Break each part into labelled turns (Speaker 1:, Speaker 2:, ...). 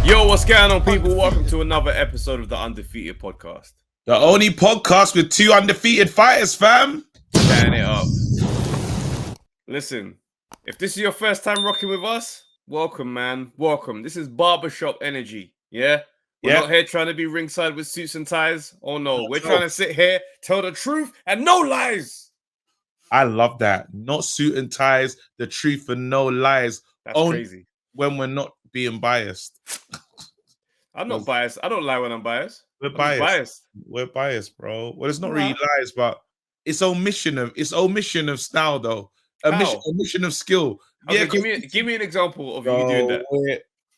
Speaker 1: Yo, what's going on, people? Welcome to another episode of the Undefeated podcast.
Speaker 2: The only podcast with two undefeated fighters, fam.
Speaker 1: Setting it up. Listen, if this is your first time rocking with us, welcome, man. Welcome. This is barbershop energy. Yeah? We're not here trying to be ringside with suits and ties. Oh, no. We're trying to sit here, tell the truth, and no lies.
Speaker 2: I love that. Not suit and ties, the truth and no lies.
Speaker 1: That's
Speaker 2: only
Speaker 1: crazy.
Speaker 2: When we're not being biased.
Speaker 1: I'm not biased. I don't lie when I'm biased.
Speaker 2: We're biased. We're biased, bro. Well, it's not really lies, but it's omission of style, though. Omission of skill.
Speaker 1: Okay, give me an example of you doing that.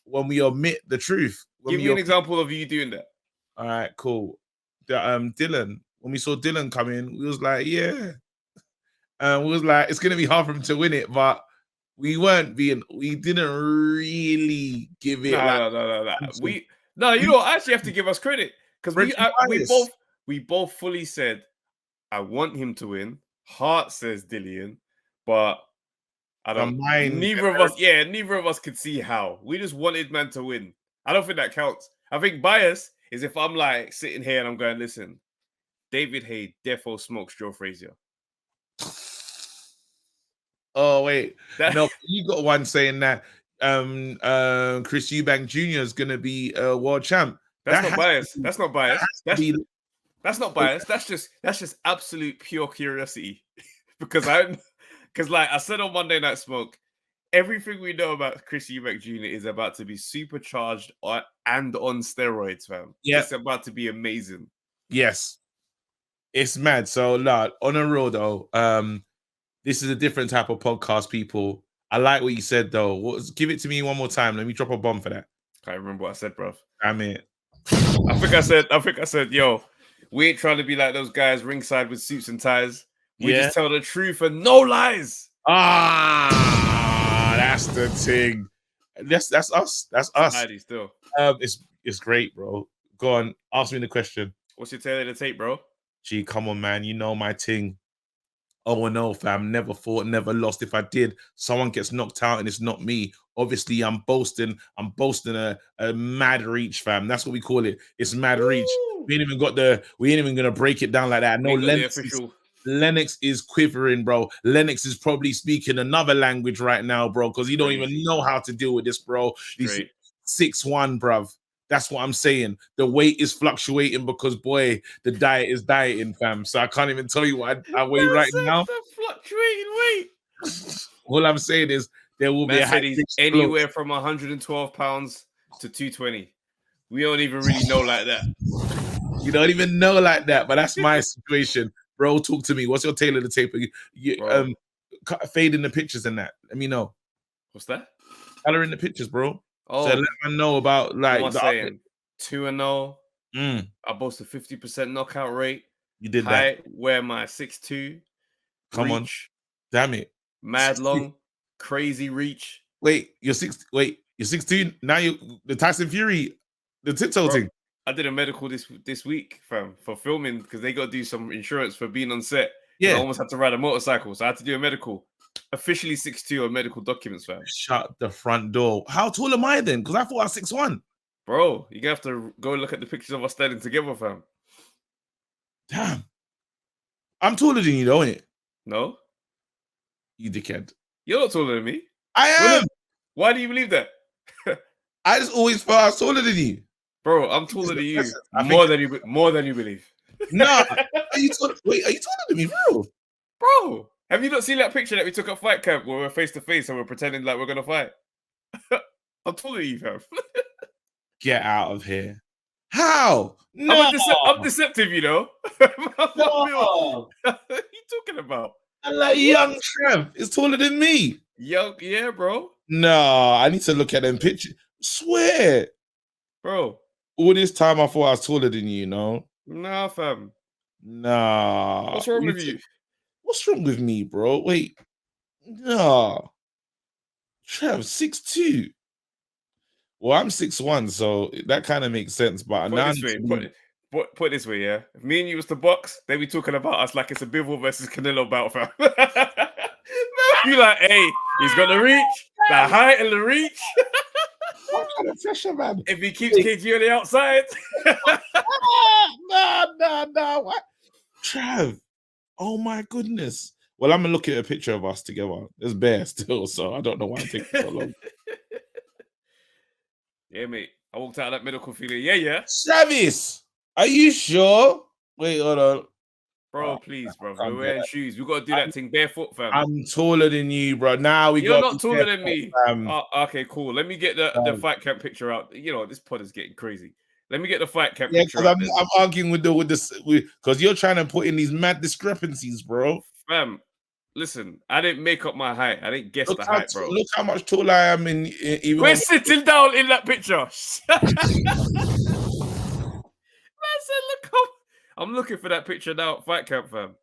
Speaker 2: When we omit the truth.
Speaker 1: Give me an example of you doing that.
Speaker 2: All right, cool. Dylan. When we saw Dylan come in, we was like, yeah. We was like, it's gonna be hard for him to win it, but we didn't really give it.
Speaker 1: No. You don't actually have to give us credit because we both fully said, I want him to win. Heart says Dillian, but I don't. Neither of us could see how. We just wanted man to win. I don't think that counts. I think bias is if I'm like sitting here and I'm going, listen, David Haye defo smokes Joe Frazier.
Speaker 2: Oh wait, no, you got one saying that Chris Eubank Jr. is gonna be a world champ.
Speaker 1: That's not bias. That's not bias. That's not bias. That's just absolute pure curiosity. because like I said on Monday Night Smoke, everything we know about Chris Eubank Jr. is about to be supercharged and on steroids, fam. Yeah, it's about to be amazing.
Speaker 2: Yes, it's mad. So, on a real though, this is a different type of podcast, people. I like what you said, though. Give it to me one more time. Let me drop a bomb for that.
Speaker 1: Can't remember what I said, bro.
Speaker 2: Damn it.
Speaker 1: I think I said, yo, we ain't trying to be like those guys ringside with suits and ties. We just tell the truth and no lies.
Speaker 2: That's the thing. That's us. That's us.
Speaker 1: Still.
Speaker 2: It's great, bro. Go on. Ask me the question.
Speaker 1: What's your tail of the tape, bro?
Speaker 2: Gee, come on, man. You know my thing. Oh no, fam, never fought, never lost. If I did, someone gets knocked out and it's not me. Obviously, I'm boasting a mad reach, fam. That's what we call it. It's mad reach. We ain't even gonna break it down like that. No, Lennox is quivering, bro. Lennox is probably speaking another language right now, bro, because he don't even know how to deal with this, bro. He's 6'1", bruv. That's what I'm saying. The weight is fluctuating because, boy, the diet is dieting, fam. So I can't even tell you what I weigh right now.
Speaker 1: The fluctuating weight.
Speaker 2: All I'm saying is there will be
Speaker 1: anywhere from 112 pounds to 220. We don't even really know like that.
Speaker 2: You don't even know like that, but that's my situation. Bro, talk to me. What's your tail of the tape? Fade in the pictures and that. Let me know.
Speaker 1: What's that?
Speaker 2: Color in the pictures, bro.
Speaker 1: Oh,
Speaker 2: so let me know about like
Speaker 1: the saying 2-0. I boast a 50% knockout rate.
Speaker 2: You did
Speaker 1: that. Wear my 6'2".
Speaker 2: Come on, damn it.
Speaker 1: Mad 6'2". Long, crazy reach.
Speaker 2: Wait, you're 16. Now the Tyson Fury, the tiptoe thing.
Speaker 1: I did a medical this week, fam, for filming because they got to do some insurance for being on set.
Speaker 2: Yeah,
Speaker 1: I almost had to ride a motorcycle, so I had to do a medical. Officially 6'2" on medical documents, fam.
Speaker 2: Shut the front door. How tall am I then? Because I thought I was 6'1".
Speaker 1: Bro, you're going to have to go look at the pictures of us standing together, fam.
Speaker 2: Damn. I'm taller than you, though, ain't it?
Speaker 1: No.
Speaker 2: You dickhead.
Speaker 1: You're not taller than me.
Speaker 2: I am.
Speaker 1: Why do you believe that?
Speaker 2: I just always thought I was taller than you.
Speaker 1: Bro, I'm taller than you. More than you believe.
Speaker 2: Nah. Are you taller than me, bro?
Speaker 1: Bro. Have you not seen that picture that we took at fight camp where we're face to face and we're pretending like we're gonna fight? I'm taller than you, fam.
Speaker 2: Get out of here. How?
Speaker 1: No, I'm deceptive, you know.
Speaker 2: No.
Speaker 1: What are you talking about?
Speaker 2: I'm like young Trev is taller than me.
Speaker 1: Young, yeah, bro.
Speaker 2: No, I need to look at them pictures. Swear,
Speaker 1: bro.
Speaker 2: All this time I thought I was taller than you, know?
Speaker 1: Nah, fam.
Speaker 2: Nah.
Speaker 1: What's wrong with you?
Speaker 2: What's wrong with me, bro? Wait. No. Trev, 6'2". Well, I'm 6'1", so that kind of makes sense. But
Speaker 1: put it this way, yeah. If me and you was to box, they be talking about us like it's a Bivol versus Canelo bout, fam. You like, hey, he's got the reach, the height and the reach.
Speaker 2: What kind of pressure, man.
Speaker 1: If he keeps KG on the outside.
Speaker 2: No. What? Trav. Oh my goodness. Well, I'm gonna look at a picture of us together. There's bare still, so I don't know why it takes so long.
Speaker 1: Yeah, mate. I walked out of that medical feeling. Yeah.
Speaker 2: Travis, are you sure? Wait, hold on.
Speaker 1: Bro, please, bro. We're wearing shoes. We got to do that thing barefoot, fam.
Speaker 2: I'm taller than you, bro. Now
Speaker 1: You're not taller than me. Okay, cool. Let me get the fight camp picture out. You know, this pod is getting crazy. Let me get the fight camp picture out.
Speaker 2: I'm arguing with because you're trying to put in these mad discrepancies, bro.
Speaker 1: Fam, listen, I didn't make up my height. I didn't guess the height, bro.
Speaker 2: Look how much taller I am even.
Speaker 1: We're sitting down in that picture. Man said, look how I'm looking for that picture now at fight camp, fam.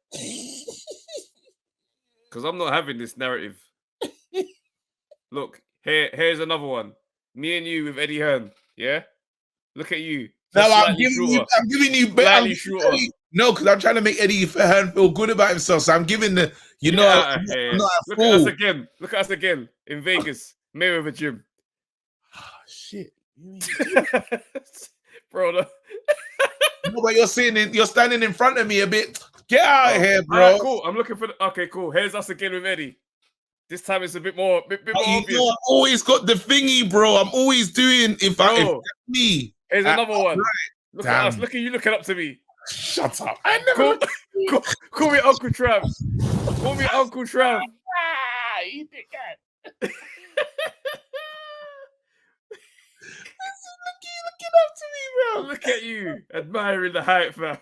Speaker 1: Because I'm not having this narrative. Look, here's another one. Me and you with Eddie Hearn. Yeah? Look at you.
Speaker 2: No, I'm giving you better. No, because I'm trying to make Eddie Hearn feel good about himself. So I'm giving I'm not
Speaker 1: Look at us again. Look at us again in Vegas. Mayweather gym.
Speaker 2: Oh, shit.
Speaker 1: Bro,
Speaker 2: no, but you're standing in front of me a bit. Get out of here, bro.
Speaker 1: Right, cool. I'm looking for okay, cool. Here's us again with Eddie. This time it's a bit more obvious.
Speaker 2: I've always got the thingy, bro. I'm always doing if me.
Speaker 1: Here's another one.
Speaker 2: Right.
Speaker 1: Look at us. Look at you looking up to me.
Speaker 2: Shut up.
Speaker 1: I never call me Uncle Trav. Call me Uncle Trav.
Speaker 2: You dickhead. Looking up to me, bro.
Speaker 1: Look at you admiring the height, fam.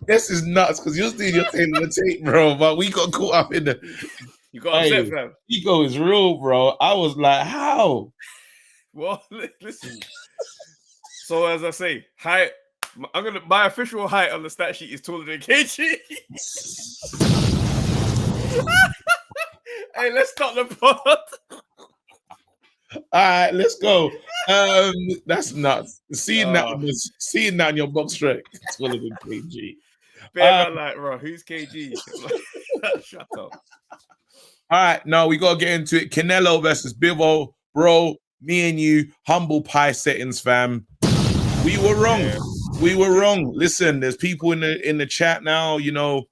Speaker 2: This is nuts because you're still taking the tape, bro. But we got caught up in the.
Speaker 1: You got upset, fam.
Speaker 2: Ego is real, bro. I was like, how?
Speaker 1: Well, listen. So as I say, height. My official height on the stat sheet is taller than KG. Hey, let's start the pod.
Speaker 2: All right, let's go. That's nuts. Seeing that in your box track, it's taller than KG.
Speaker 1: Like, bro, who's KG? Shut up.
Speaker 2: All right, now we gotta get into it. Canelo versus Bivol, bro. Me and you, humble pie settings, fam. We were wrong. Yeah. We were wrong. Listen, there's people in the chat now. You know,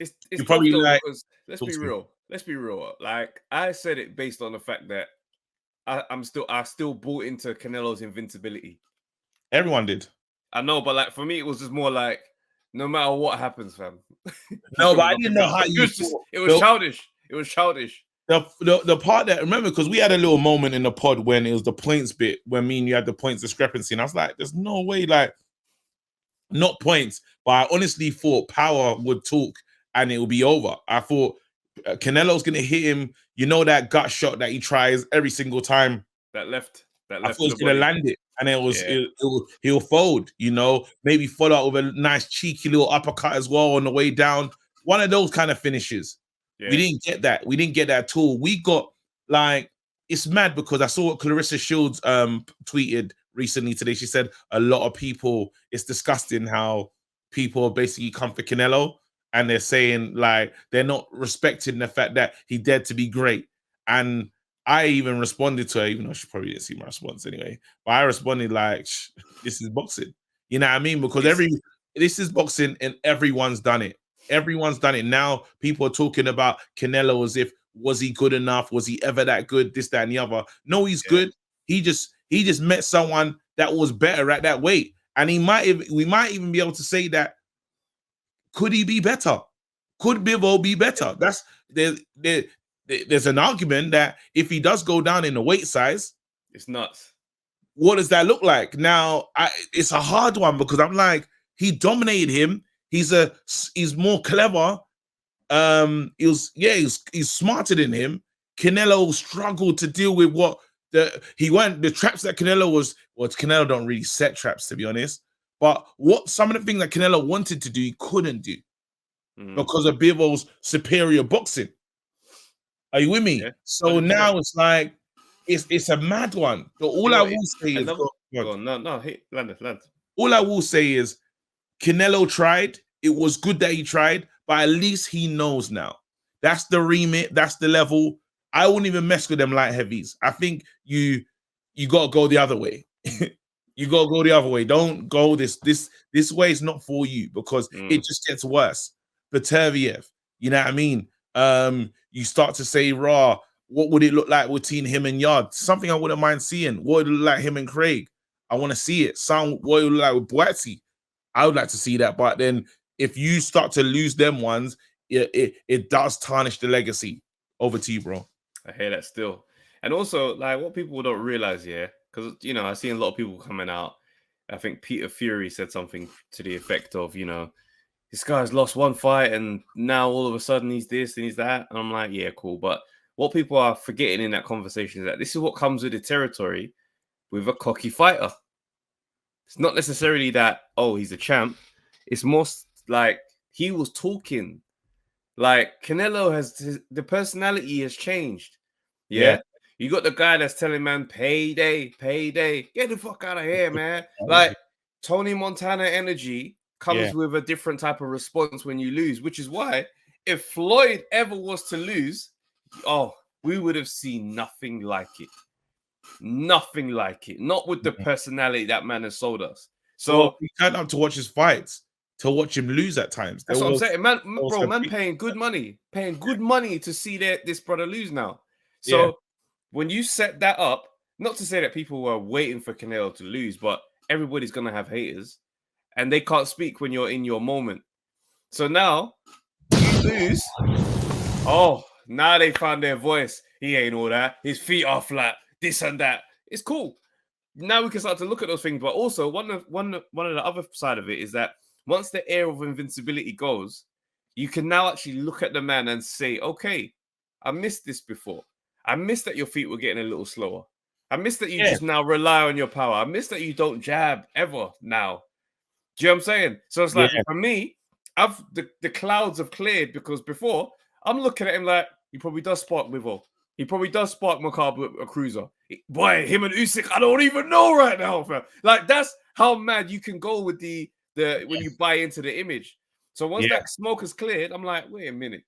Speaker 1: it's probably like. Let's be real. Let's be real. Like I said it based on the fact that I still bought into Canelo's invincibility.
Speaker 2: Everyone did.
Speaker 1: I know, but like for me, it was just more like no matter what happens, fam.
Speaker 2: No, but I didn't know how you.
Speaker 1: It was childish. It was childish.
Speaker 2: The part that remember because we had a little moment in the pod when it was the points bit when me and you had the points discrepancy, and I was like, "There's no way, like, not points." But I honestly thought Power would talk and it would be over. I thought Canelo's gonna hit him. You know that gut shot that he tries every single time.
Speaker 1: That left.
Speaker 2: I thought he was gonna land it, and he'll fold. You know, maybe follow up with a nice cheeky little uppercut as well on the way down. One of those kind of finishes. Yeah. We didn't get that. We didn't get that at all. We got like it's mad because I saw what Clarissa Shields tweeted recently today. She said a lot of people. It's disgusting how people basically come for Canelo and they're saying like they're not respecting the fact that he dared to be great. And I even responded to her, even though she probably didn't see my response anyway. But I responded like, "This is boxing." You know what I mean? Because this is boxing and everyone's done it. Everyone's done it. Now people are talking about Canelo as if was he good enough? Was he ever that good? This, that, and the other. No, he's good. He just met someone that was better at that weight. And we might even be able to say that could he be better? Could Bivol be better? That's there's an argument that if he does go down in the weight size,
Speaker 1: it's nuts.
Speaker 2: What does that look like? Now, it's a hard one because I'm like, he dominated him. He's more clever. He's smarter than him. Canelo struggled to deal with the traps that Canelo was. Well, Canelo don't really set traps, to be honest. But some of the things that Canelo wanted to do, he couldn't do because of Bivol's superior boxing. Are you with me? Yeah. So now it's like it's a mad one. So all I will say is
Speaker 1: land.
Speaker 2: All I will say is Canelo tried. It was good that he tried, but at least he knows now. That's the remit. That's the level. I wouldn't even mess with them light heavies. I think you got to go the other way. You got to go the other way. Don't go this way is not for you because it just gets worse. Peterviev, you know what I mean? You start to say, raw, what would it look like between him and Yard? Something I wouldn't mind seeing. What would it look like him and Craig? I want to see it. What would it look like with Boatsy? I would like to see that. But then if you start to lose them ones, it does tarnish the legacy. Over to you, bro.
Speaker 1: I hear that still. And also, like, what people don't realize, because, you know, I've seen a lot of people coming out. I think Peter Fury said something to the effect of, you know, this guy's lost one fight and now all of a sudden he's this and he's that. And I'm like, yeah, cool. But what people are forgetting in that conversation is that this is what comes with the territory with a cocky fighter. It's not necessarily that, oh, he's a champ. It's more like he was talking. Like Canelo the personality has changed. Yeah. You got the guy that's telling man, payday, get the fuck out of here, man. Like Tony Montana energy comes with a different type of response when you lose, which is why if Floyd ever was to lose, we would have seen nothing like it. Nothing like it. Not with the personality that man has sold us. So
Speaker 2: we turned up to watch his fights, to watch him lose at times.
Speaker 1: That's what I'm saying. Man, paying good money to see this brother lose now. So when you set that up, not to say that people were waiting for Canelo to lose, but everybody's going to have haters and they can't speak when you're in your moment. So now you lose. Oh, now they found their voice. He ain't all that. His feet are flat. This and that. It's cool. Now we can start to look at those things. But also one of the other side of it is that once the air of invincibility goes, you can now actually look at the man and say, okay, I missed this before. I missed that your feet were getting a little slower. I missed that you just now rely on your power. I missed that you don't jab ever now. Do you know what I'm saying? So it's like, for me, the clouds have cleared because before, I'm looking at him like, he probably does spark Bivol. He probably does spark Macabre with a cruiser. Boy, him and Usyk, I don't even know right now, fam. Like, that's how mad you can go with the when you buy into the image. So once that smoke has cleared, I'm like, wait a minute.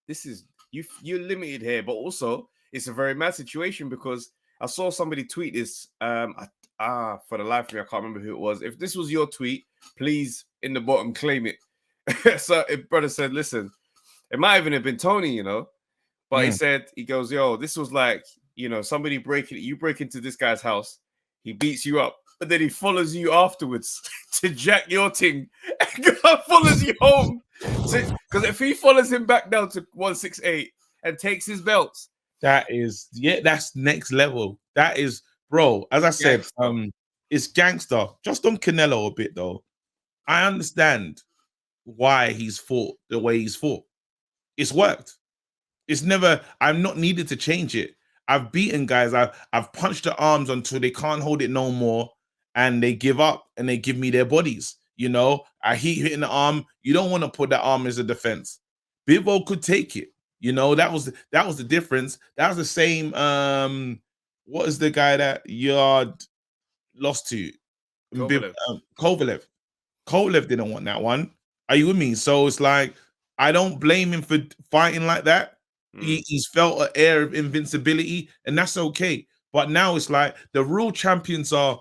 Speaker 1: This is you're limited here, but also it's a very mad situation because I saw somebody tweet this. For the life of me, I can't remember who it was. If this was your tweet, please in the bottom claim it. So if brother said, listen, it might even have been Tony, you know. But he said, he goes, yo, this was like, you know, somebody you break into this guy's house, he beats you up, but then he follows you afterwards to jack your thing and follows you home. Because if he follows him back down to 168 and takes his belts.
Speaker 2: That's next level. That is, bro, as I said, it's gangster. Just on Canelo a bit, though. I understand why he's fought the way he's fought. It's worked. I'm not needed to change it. I've beaten guys. I've punched their arms until they can't hold it no more, and they give up and they give me their bodies. You know, I hitting the arm. You don't want to put that arm as a defense. Bivol could take it. You know, that was the difference. That was the same. What is the guy that Yard lost to? Kovalev. Kovalev didn't want that one. Are you with me? So it's like I don't blame him for fighting like that. He's felt an air of invincibility, and that's okay. But now it's like the real champions are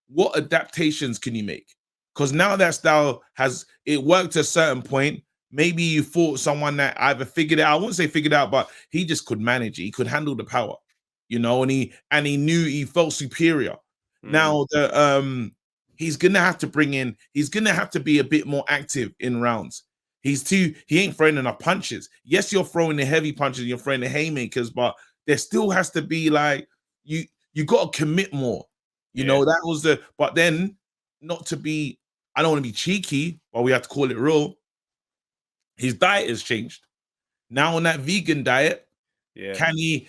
Speaker 2: what adaptations can you make? Because now that style it worked to a certain point. Maybe you fought someone that either figured it out. I wouldn't say figured out, but he just could manage it. He could handle the power, you know, and he knew he felt superior. Now he's gonna have to be a bit more active in rounds. He ain't throwing enough punches. Yes, you're throwing the heavy punches, you're throwing the haymakers, but there still has to be like you got to commit more. You know, that was but then not to be, I don't want to be cheeky, but we have to call it real. His diet has changed. Now on that vegan diet, can he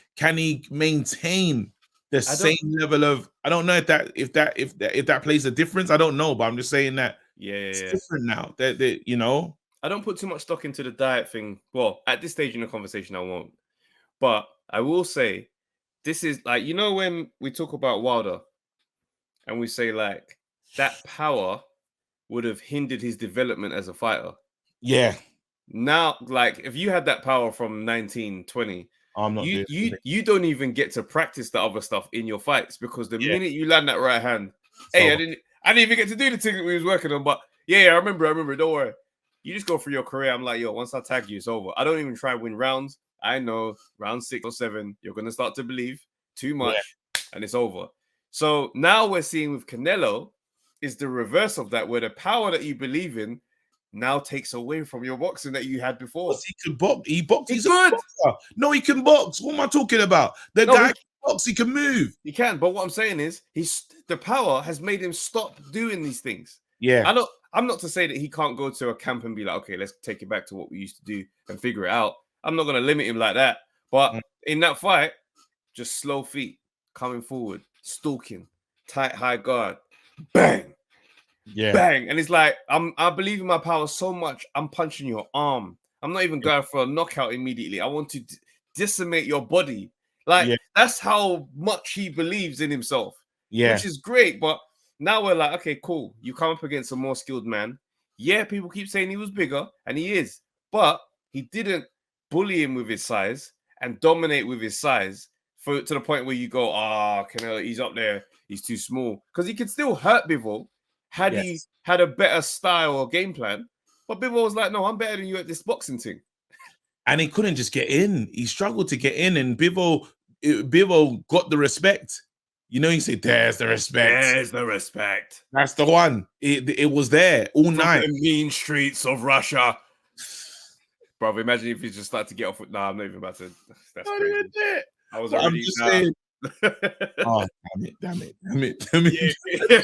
Speaker 2: maintain the same level of, I don't know if that plays a difference. I don't know, but I'm just saying that it's different now. That you know.
Speaker 1: I don't put too much stock into the diet thing. Well, at this stage in the conversation, I won't. But I will say, this is like, you know, when we talk about Wilder and we say like that power would have hindered his development as a fighter.
Speaker 2: Yeah.
Speaker 1: Now, like if you had that power from 1920,
Speaker 2: I'm not doing it.
Speaker 1: You don't even get to practice the other stuff in your fights because the minute you land that right hand,
Speaker 2: So,
Speaker 1: I didn't even get to do the thing that we was working on. But I remember. Don't worry. You just go through your career. I'm like, yo, once I tag you, it's over. I don't even try to win rounds. I know round 6 or 7, you're gonna start to believe too much, and it's over. So now we're seeing with Canelo is the reverse of that, where the power that you believe in now takes away from your boxing that you had before.
Speaker 2: He could box. He boxed.
Speaker 1: He's good.
Speaker 2: Boxer. No, he can box. What am I talking about? The guy can box. He can move.
Speaker 1: He can. But what I'm saying is, the power has made him stop doing these things.
Speaker 2: Yeah.
Speaker 1: I'm not to say that he can't go to a camp and be like, okay, let's take it back to what we used to do and figure it out. I'm not going to limit him like that. But in that fight, just slow feet, coming forward, stalking, tight high guard, bang.
Speaker 2: Yeah.
Speaker 1: Bang. And it's like, I believe in my power so much, I'm punching your arm. I'm not even going for a knockout immediately. I want to decimate your body. Like, that's how much he believes in himself.
Speaker 2: Yeah.
Speaker 1: Which is great. But now we're like, okay, cool. You come up against a more skilled man. Yeah, people keep saying he was bigger, and he is. But he didn't bully him with his size and dominate with his size to the point where you go, Canelo, he's up there. He's too small. Because he could still hurt Bivol had he had a better style or game plan. But Bivol was like, no, I'm better than you at this boxing thing.
Speaker 2: And he couldn't just get in. He struggled to get in. And Bivol got the respect. You know, you say, there's the respect.
Speaker 1: There's the respect.
Speaker 2: That's the one. It was there all night.
Speaker 1: The mean streets of Russia. Bro, imagine if he just started to get off with, nah, I'm not even about to. That's crazy. I was already saying.
Speaker 2: Oh, damn it.
Speaker 1: Yeah.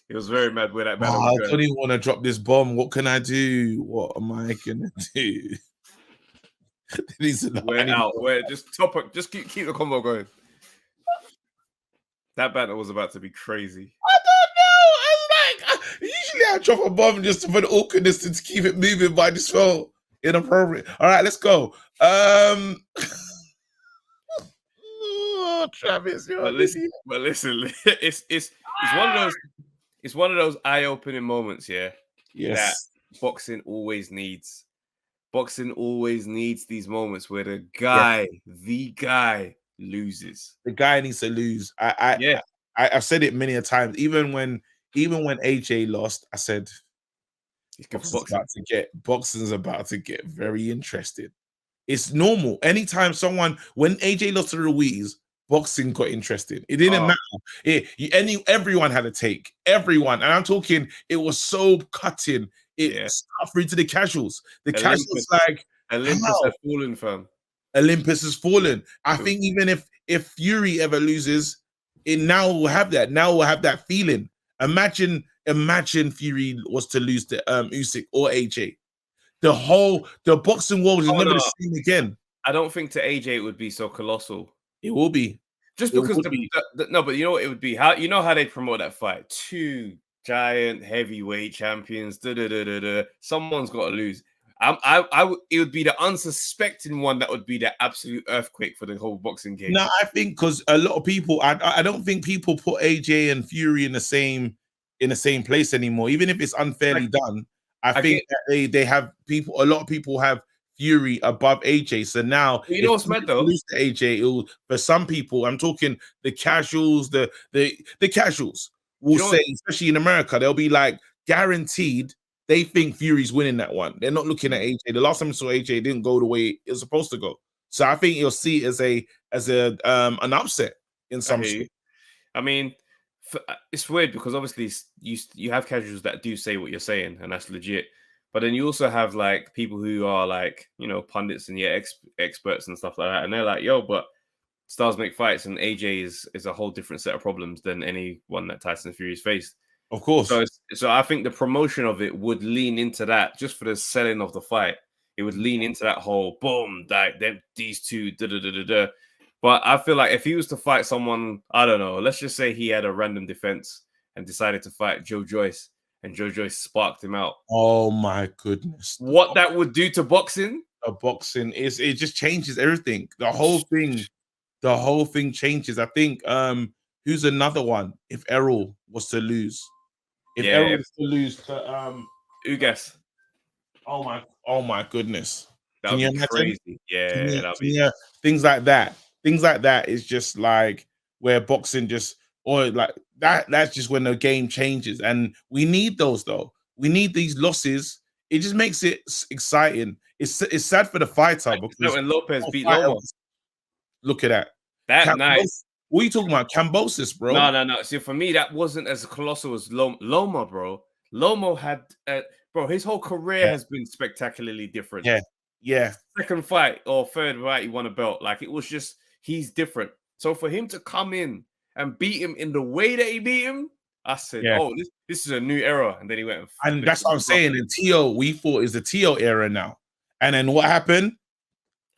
Speaker 1: He was very mad where that battle was going.
Speaker 2: I don't even want to drop this bomb. What can I do? What am I gonna do?
Speaker 1: Just keep the combo going. That battle was about to be crazy.
Speaker 2: I don't know. Usually I drop a bomb just for the awkwardness to keep it moving, but I just felt inappropriate. All right, let's go. Travis,
Speaker 1: but listen, it's one of those eye-opening moments, that boxing always needs. Boxing always needs these moments where the guy loses.
Speaker 2: The guy needs to lose. I've said it many a times. Even when AJ lost, I said boxing's about to get very interesting. It's normal. Anytime when AJ lost to Ruiz, boxing got interesting. It didn't matter. Everyone had a take. Everyone, and I'm talking. It was so cutting. It started through to the casuals. The casuals like
Speaker 1: Olympus has fallen, fam.
Speaker 2: Olympus has fallen. I think even if Fury ever loses, it now will have that. Now we'll have that feeling. Imagine Fury was to lose to Usyk or AJ. The boxing world is never the same again.
Speaker 1: I don't think to AJ it would be so colossal.
Speaker 2: It will be.
Speaker 1: Just because no, but you know what it would be? How they promote that fight? 2 giant heavyweight champions. Someone's got to lose. It would be the unsuspecting one that would be the absolute earthquake for the whole boxing game.
Speaker 2: No, I think because a lot of people, I don't think people put AJ and Fury in the same place anymore, even if it's unfairly done. I think that they have people. A lot of people have Fury above AJ. So now,
Speaker 1: you know what's mad though?
Speaker 2: Lose to AJ, for some people, I'm talking the casuals, the casuals will say, especially in America, they'll be like guaranteed. They think Fury's winning that one. They're not looking at AJ. The last time we saw AJ, didn't go the way it was supposed to go. So I think you'll see it as an upset in some.
Speaker 1: I mean, it's weird because obviously you have casuals that do say what you're saying, and that's legit. But then you also have like people who are like, pundits and experts and stuff like that, and they're like, yo, but stars make fights, and AJ is a whole different set of problems than any one that Tyson Fury's faced.
Speaker 2: Of course.
Speaker 1: So I think the promotion of it would lean into that, just for the selling of the fight. It would lean into that whole boom, these two, But I feel like if he was to fight someone, I don't know, let's just say he had a random defense and decided to fight Joe Joyce, and Joe Joyce sparked him out.
Speaker 2: Oh my goodness!
Speaker 1: What that would do to boxing?
Speaker 2: Boxing it just changes everything. The whole thing changes. I think who's another one? If Errol was to lose. If Errol was to lose to
Speaker 1: Ugas.
Speaker 2: Oh my goodness.
Speaker 1: That
Speaker 2: Can
Speaker 1: would
Speaker 2: you
Speaker 1: be
Speaker 2: imagine?
Speaker 1: crazy. Yeah, that'd be.
Speaker 2: Yeah, things like that. Things like that is just like where boxing just or like that. That's just when the game changes, and we need those though. We need these losses. It just makes it exciting. It's sad for the fighter
Speaker 1: Is that
Speaker 2: because
Speaker 1: when Lopez
Speaker 2: no
Speaker 1: beat
Speaker 2: fighter
Speaker 1: Lomo
Speaker 2: was- look at that.
Speaker 1: that night?
Speaker 2: What are you talking about? Cambosis, bro.
Speaker 1: No. See, for me, that wasn't as colossal as Loma, bro. Lomo had, bro, his whole career
Speaker 2: Yeah,
Speaker 1: has been spectacularly different.
Speaker 2: yeah, yeah.
Speaker 1: Second fight or third fight, he won a belt. Like, it was just, he's different. So for him to come in and beat him in the way that he beat him, I said,
Speaker 2: Yeah.
Speaker 1: oh, this is a new era. And then he went and
Speaker 2: And
Speaker 1: flipped
Speaker 2: that's what I'm saying.
Speaker 1: it.
Speaker 2: In Tio, we thought is the Tio era now. And then what happened?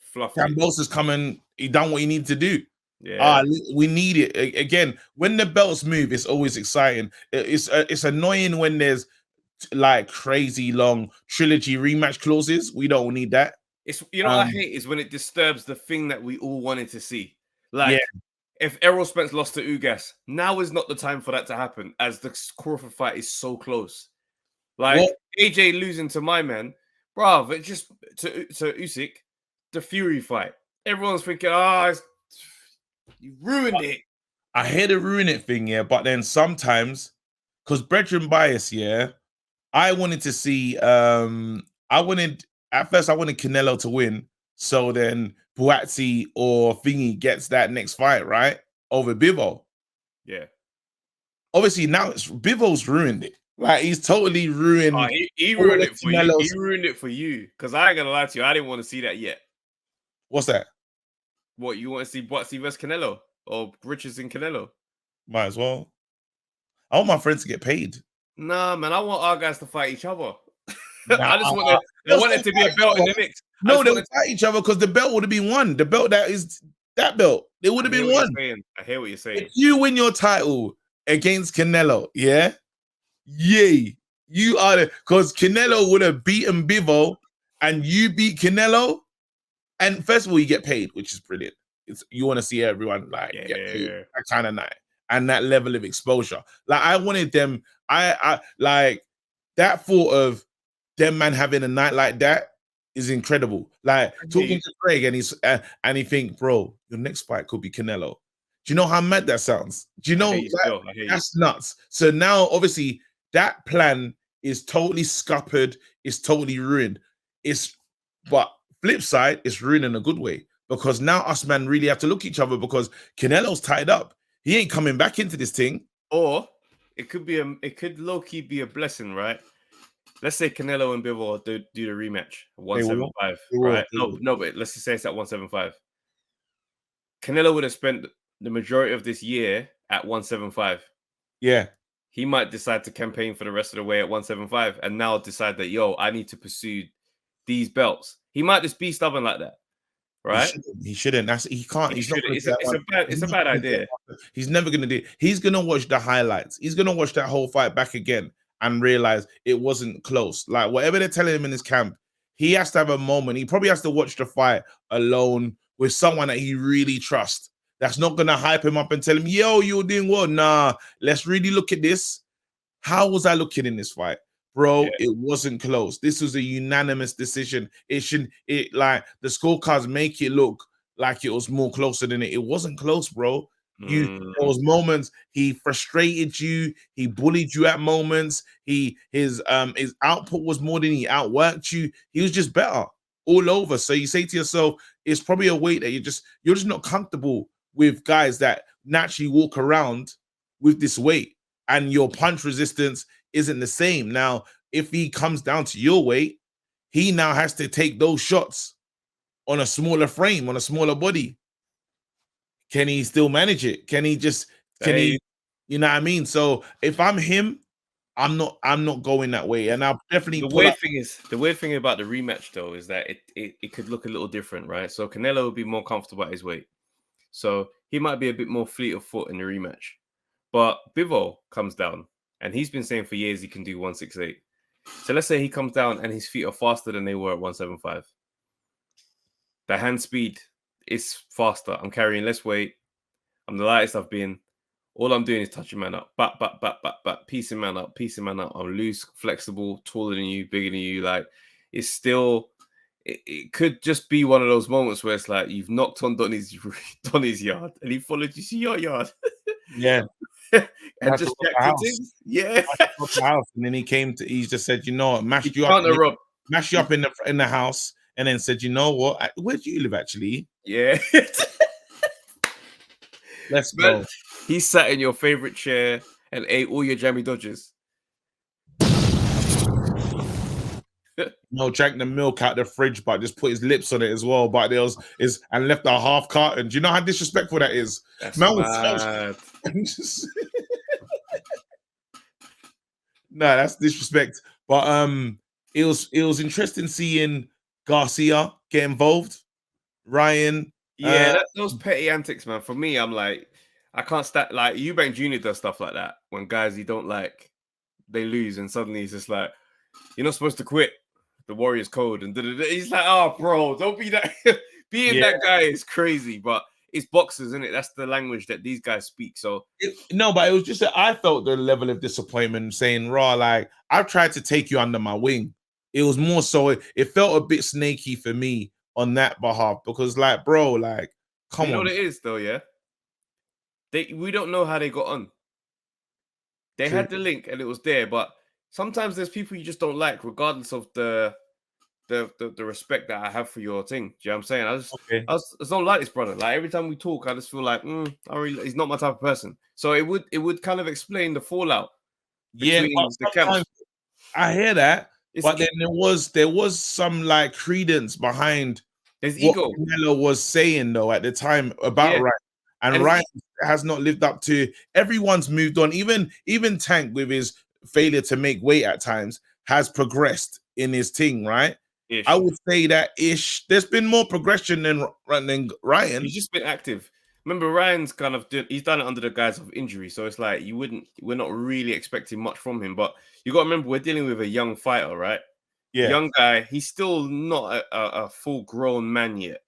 Speaker 1: Fluffed it.
Speaker 2: Cambosis coming, he done what he needed to do.
Speaker 1: Yeah.
Speaker 2: We need it again. When the belts move, it's always exciting. It's annoying when there's like crazy long trilogy rematch clauses. We don't need that.
Speaker 1: It's, you know what I hate is when it disturbs the thing that we all wanted to see. Like,
Speaker 2: Yeah,
Speaker 1: if Errol Spence lost to Ugas, now is not the time for that to happen, as the Crawford fight is so close. Like,
Speaker 2: well,
Speaker 1: AJ losing to my man, bruv, it just to Usyk, the Fury fight. Everyone's thinking, you ruined it.
Speaker 2: I hear the ruin it thing, yeah, but then sometimes because brethren bias, yeah, I wanted to see I wanted at first I wanted Canelo to win, so then Buatsi or Thingy gets that next fight, right? Over Bivol.
Speaker 1: Yeah.
Speaker 2: Obviously, now it's Bivol's ruined it. Like he's totally ruined.
Speaker 1: He
Speaker 2: all
Speaker 1: ruined
Speaker 2: of
Speaker 1: it for you. He
Speaker 2: Canelo's-
Speaker 1: ruined it for you. Because I ain't gonna lie to you, I didn't want to see that yet.
Speaker 2: What's that?
Speaker 1: What, you want to see Buatsi versus Canelo? Or Richardson Canelo?
Speaker 2: Might as well. I want my friends to get paid.
Speaker 1: Nah, man, I want our guys to fight each other.
Speaker 2: Nah,
Speaker 1: I just want it to be a belt in the mix.
Speaker 2: No, they would fight each other because the belt would have been won. The belt that is that belt, it would have been won.
Speaker 1: I hear what you're saying.
Speaker 2: If you win your title against Canelo, yeah, yay, you are the because Canelo would have beaten Bivol and you beat Canelo. And first of all, you get paid, which is brilliant. It's you want to see everyone like get paid that kind of night and that level of exposure. Like I wanted them, I like that thought of them man having a night like that is incredible. Like talking to Craig and he think, bro, your next fight could be Canelo. Do you know how mad that sounds? Do you know that's nuts? So now obviously that plan is totally scuppered, it's totally ruined. But flip side, it's ruined in a good way because now us man really have to look at each other because Canelo's tied up. He ain't coming back into this thing.
Speaker 1: Or it could low-key be a blessing, right? Let's say Canelo and Bivol do the rematch 175, right? No, but let's just say it's at 175. Canelo would have spent the majority of this year at 175.
Speaker 2: Yeah.
Speaker 1: He might decide to campaign for the rest of the way at 175 and now decide that, I need to pursue these belts. He might just be stubborn like that, right?
Speaker 2: He shouldn't. He can't.
Speaker 1: It's a bad idea.
Speaker 2: He's never going to do it. He's going to watch the highlights. He's going to watch that whole fight back again and realize it wasn't close. Like whatever they're telling him in his camp, he has to have a moment. He probably has to watch the fight alone with someone that he really trusts. That's not going to hype him up and tell him, yo, you're doing well. Nah, let's really look at this. How was I looking in this fight? Bro, it wasn't close. This was a unanimous decision. Like the scorecards make it look like it was more closer than it. It wasn't close, bro. There was moments he frustrated you, he bullied you at moments. His output was more than he outworked you. He was just better all over. So you say to yourself, it's probably a weight that you're just not comfortable with guys that naturally walk around with this weight, and your punch resistance isn't the same. Now, if he comes down to your weight, he now has to take those shots on a smaller frame, on a smaller body. Can he still manage it? Can he, you know what I mean? So if I'm him, I'm not going that way. And I'll definitely
Speaker 1: the weird thing about the rematch though is that it could look a little different, right? So Canelo would be more comfortable at his weight. So he might be a bit more fleet of foot in the rematch. But Bivol comes down, and he's been saying for years he can do 168. So let's say he comes down and his feet are faster than they were at 175. The hand speed is faster. I'm carrying less weight. I'm the lightest I've been. All I'm doing is touching man up. Back, piecing man up. I'm loose, flexible, taller than you, bigger than you. Like, it's still it could just be one of those moments where it's like you've knocked on Donny's yard and he followed you to your yard.
Speaker 2: Yeah.
Speaker 1: And just checked the things. Yeah.
Speaker 2: The house. And then he just said, you know what, mashed you up in the house, and then said, you know what, where do you live actually?
Speaker 1: Yeah.
Speaker 2: Let's go.
Speaker 1: He sat in your favorite chair and ate all your jammy dodgers.
Speaker 2: No, drank the milk out the fridge, but just put his lips on it as well. But and left a half carton. Do you know how disrespectful that is?
Speaker 1: That's
Speaker 2: Man
Speaker 1: mad.
Speaker 2: No, that's disrespect. But it was interesting seeing Garcia get involved. Ryan.
Speaker 1: Yeah, those petty antics, man. For me, I'm like, I can't stand, like, Eubank Jr. does stuff like that when guys he don't like, they lose, and suddenly he's just like, you're not supposed to quit the Warriors code, and he's like, oh, bro, don't be that. Being that guy is crazy, but it's boxers, isn't it? That's the language that these guys speak. So
Speaker 2: but it was just that I felt the level of disappointment, saying, raw, like, I've tried to take you under my wing. It was more so, it felt a bit snaky for me on that behalf, because, like, bro, like, come on.
Speaker 1: You know what it is, though, yeah? We don't know how they got on. They had the link and it was there, but sometimes there's people you just don't like, regardless of the respect that I have for your thing. Do you know what I'm saying? I just don't like this brother. Like, every time we talk, I just feel like he's not my type of person. So it would kind of explain the fallout between the camps.
Speaker 2: I hear that, but then there was some like credence behind
Speaker 1: what
Speaker 2: ego. Canelo was saying though at the time about Ryan. And Ryan has not lived up to. Everyone's moved on. Even Tank, with his failure to make weight at times, has progressed in his thing, right? Ish. I would say that there's been more progression than Ryan.
Speaker 1: He's just been active. Remember, Ryan's he's done it under the guise of injury, so it's like we're not really expecting much from him. But you got to remember, we're dealing with a young fighter, right? Yeah, young guy. He's still not a full grown man yet.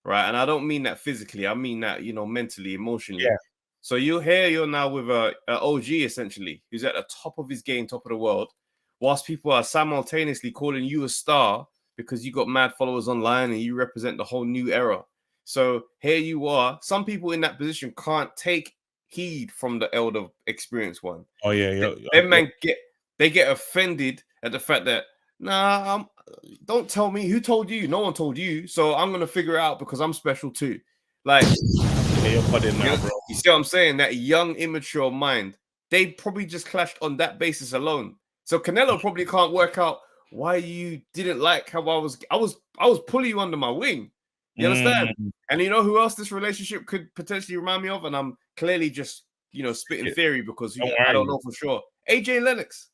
Speaker 1: Right, and I don't mean that physically. I mean that, mentally, emotionally. Yeah. So you're now with a OG, essentially, who's at the top of his game, top of the world, whilst people are simultaneously calling you a star because you got mad followers online and you represent the whole new era. So here you are. Some people in that position can't take heed from the elder experienced one.
Speaker 2: Oh yeah.
Speaker 1: Them man get offended at the fact that, nah, don't tell me. Who told you? No one told you. So I'm going to figure it out because I'm special too. Like,
Speaker 2: you're now, bro.
Speaker 1: You see what I'm saying? That young, immature mind, they probably just clashed on that basis alone. So Canelo probably can't work out why you didn't like how I was pulling you under my wing. You understand? And you know who else this relationship could potentially remind me of? And I'm clearly just, spitting theory because I don't know for sure. AJ Lennox.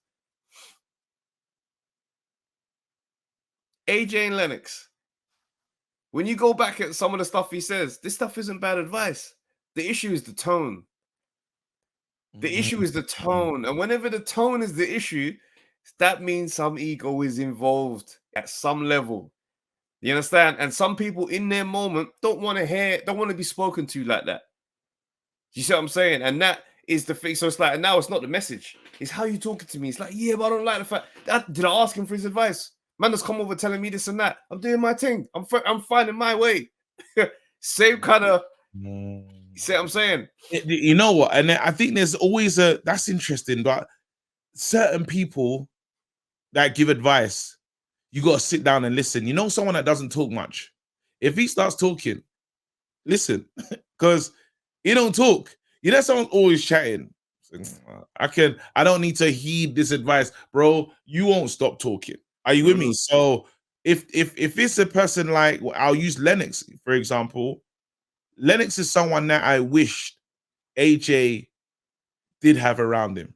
Speaker 1: AJ and Lennox. When you go back at some of the stuff he says, this stuff isn't bad advice. The issue is the tone. The issue is the tone. And whenever the tone is the issue, that means some ego is involved at some level. You understand? And some people in their moment don't want to be spoken to like that. You see what I'm saying? And that is the thing. So it's like, now it's not the message. It's how you talking to me. It's like, yeah, but I don't like the fact that did I ask him for his advice? Man has come over telling me this and that. I'm doing my thing. I'm finding my way. Same kind of. You see what I'm saying?
Speaker 2: You know what? And I think there's always that's interesting, but certain people that give advice, you got to sit down and listen. You know, someone that doesn't talk much. If he starts talking, listen, because he don't talk. You know, someone's always chatting. I don't need to heed this advice, bro. You won't stop talking. Are you with me? So if it's a person like, I'll use Lennox, for example. Lennox is someone that I wish AJ did have around him.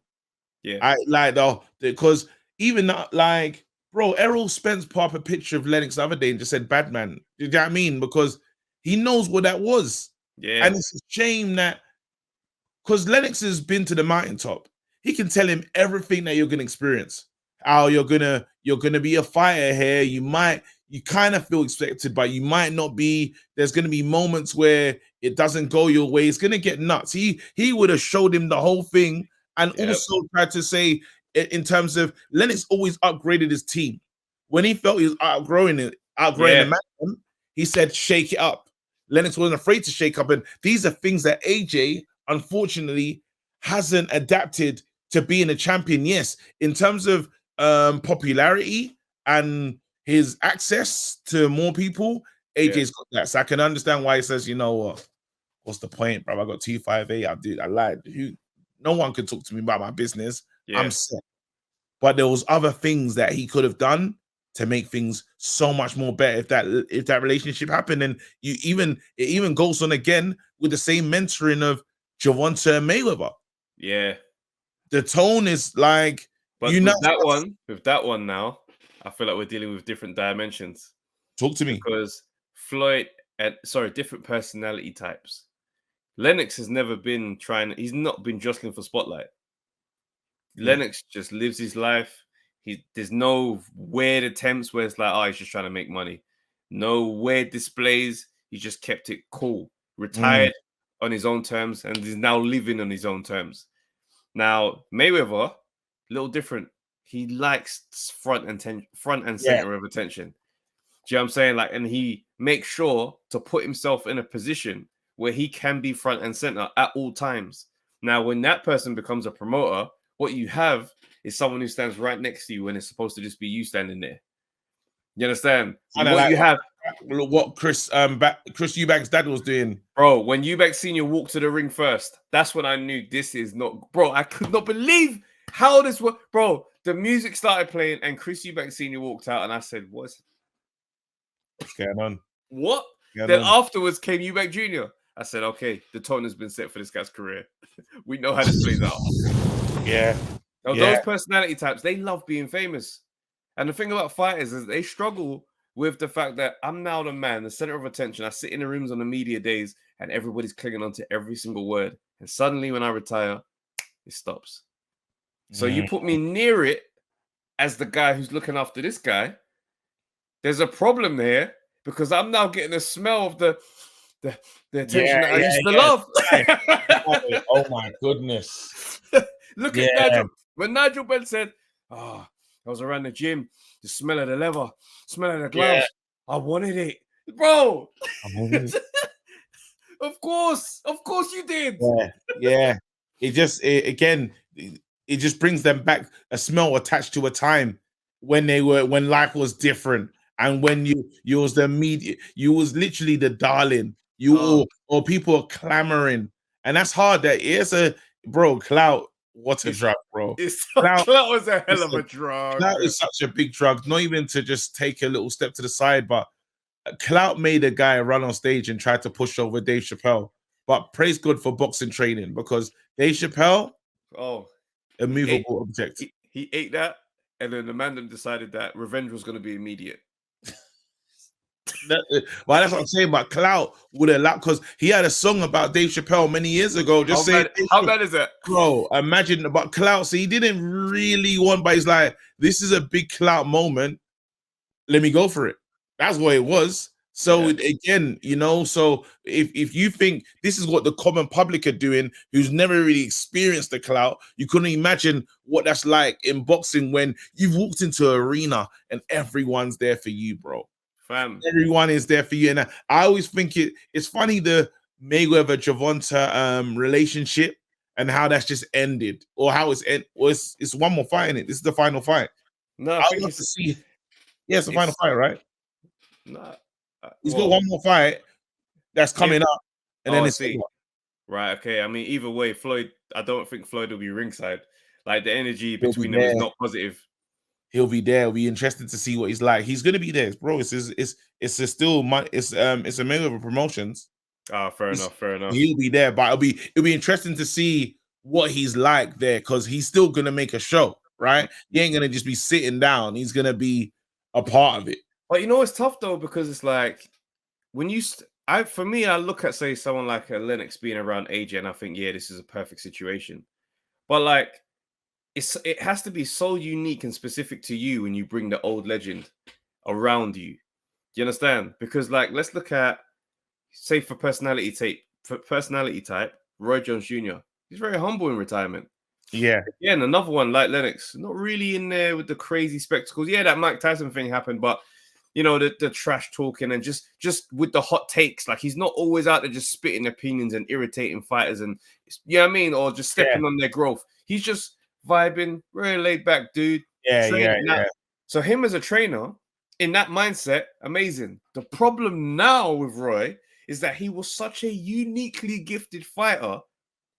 Speaker 1: Yeah.
Speaker 2: I like because even like, bro, Errol Spence put up a picture of Lennox the other day and just said bad man. Do you know what I mean? Because he knows what that was.
Speaker 1: Yeah.
Speaker 2: And it's a shame that, because Lennox has been to the mountaintop, he can tell him everything that you're gonna experience. How you're gonna be a fighter here. You kind of feel expected, but you might not be. There's gonna be moments where it doesn't go your way. It's gonna get nuts. He would have showed him the whole thing, and also tried to say, in terms of Lennox always upgraded his team. When he felt he was outgrowing it, outgrowing the man. He said, shake it up. Lennox wasn't afraid to shake up. And these are things that AJ, unfortunately, hasn't adapted to being a champion. Yes, in terms of popularity and his access to more people, AJ's got that. So I can understand why he says, you know what? What's the point, bro? I got 258. I lied. No one can talk to me about my business. I'm set. But there was other things that he could have done to make things so much more better if that relationship happened. And it even goes on again with the same mentoring of Gervonta and Mayweather.
Speaker 1: Yeah.
Speaker 2: The tone is like,
Speaker 1: but with that one now, I feel like we're dealing with different dimensions.
Speaker 2: Talk to me.
Speaker 1: Because different personality types. Lennox has never been he's not been jostling for spotlight. Lennox just lives his life. There's no weird attempts where it's like, oh, he's just trying to make money. No weird displays. He just kept it cool. Retired on his own terms and is now living on his own terms. Now, Mayweather, a little different. He likes front and center of attention. Do you know what I'm saying? Like, and he makes sure to put himself in a position where he can be front and center at all times. Now, when that person becomes a promoter, what you have is someone who stands right next to you when it's supposed to just be you standing there. You understand? So
Speaker 2: what Chris Eubank's dad was doing.
Speaker 1: Bro, when Eubank Sr. walked to the ring first, that's when I knew this is not... Bro, I could not believe how this was... Bro, the music started playing and Chris Eubank Sr. walked out and I said, what's
Speaker 2: going on?
Speaker 1: What? Then afterwards came Eubank Jr. I said, okay, the tone has been set for this guy's career. We know how this plays out. Those personality types, they love being famous. And the thing about fighters is they struggle with the fact that I'm now the man, the center of attention. I sit in the rooms on the media days and everybody's clinging on to every single word. And suddenly when I retire, it stops. So you put me near it as the guy who's looking after this guy. There's a problem there because I'm now getting a smell of the attention that I used to love.
Speaker 2: Oh my goodness.
Speaker 1: Look at Nigel. When Nigel Benn said, I was around the gym, the smell of the leather, smell of the gloves. I wanted it. Bro. Of course you did.
Speaker 2: It just brings them back, a smell attached to a time when life was different. And when you was the media, you was literally the darling. Or people are clamoring. And that's hard. That it's clout. What a drug, bro.
Speaker 1: Clout was a hell of a drug.
Speaker 2: Clout is such a big drug. Not even to just take a little step to the side, but clout made a guy run on stage and try to push over Dave Chappelle. But praise God for boxing training, because Dave Chappelle, a movable object.
Speaker 1: He ate that, and then the man decided that revenge was going to be immediate.
Speaker 2: Well, that's what I'm saying. But clout would allow, because he had a song about Dave Chappelle many years ago.
Speaker 1: How bad is it,
Speaker 2: bro? Imagine about clout. So he didn't really want, but he's like, this is a big clout moment. Let me go for it. That's what it was. So again, so if you think this is what the common public are doing, who's never really experienced the clout, you couldn't imagine what that's like in boxing when you've walked into an arena and everyone's there for you, bro.
Speaker 1: Fam.
Speaker 2: Everyone is there for you. And I always think it's funny, the Mayweather-Gervonta relationship and how that's just ended, or how it's one more fight in it. This is the final fight.
Speaker 1: No,
Speaker 2: I want to see. Yeah, it's the final fight, right?
Speaker 1: No.
Speaker 2: He's got one more fight that's coming up, and then it's
Speaker 1: right. Okay. I mean, either way, Floyd. I don't think Floyd will be ringside. Like, the energy between them is not positive.
Speaker 2: He'll be there. It'll be interesting to see what he's like. He's gonna be there, bro. It's a Mayweather Promotions.
Speaker 1: Fair enough.
Speaker 2: He'll be there, but it'll be interesting to see what he's like there, because he's still gonna make a show, right? He ain't gonna just be sitting down. He's gonna be a part of it.
Speaker 1: But it's tough though, because it's like when for me, I look at, say, someone like a Lennox being around AJ, and I think, this is a perfect situation. But like, it has to be so unique and specific to you when you bring the old legend around you. Do you understand? Because, like, let's look at, say, for personality type, Roy Jones Jr. He's very humble in retirement.
Speaker 2: Yeah.
Speaker 1: And another one like Lennox, not really in there with the crazy spectacles. Yeah, that Mike Tyson thing happened, but you know, the trash talking and just with the hot takes. Like, he's not always out there just spitting opinions and irritating fighters and, you know what I mean, or just stepping on their growth. He's just vibing, really laid back dude. Training. So him as a trainer in that mindset, amazing. The problem now with Roy is that he was such a uniquely gifted fighter.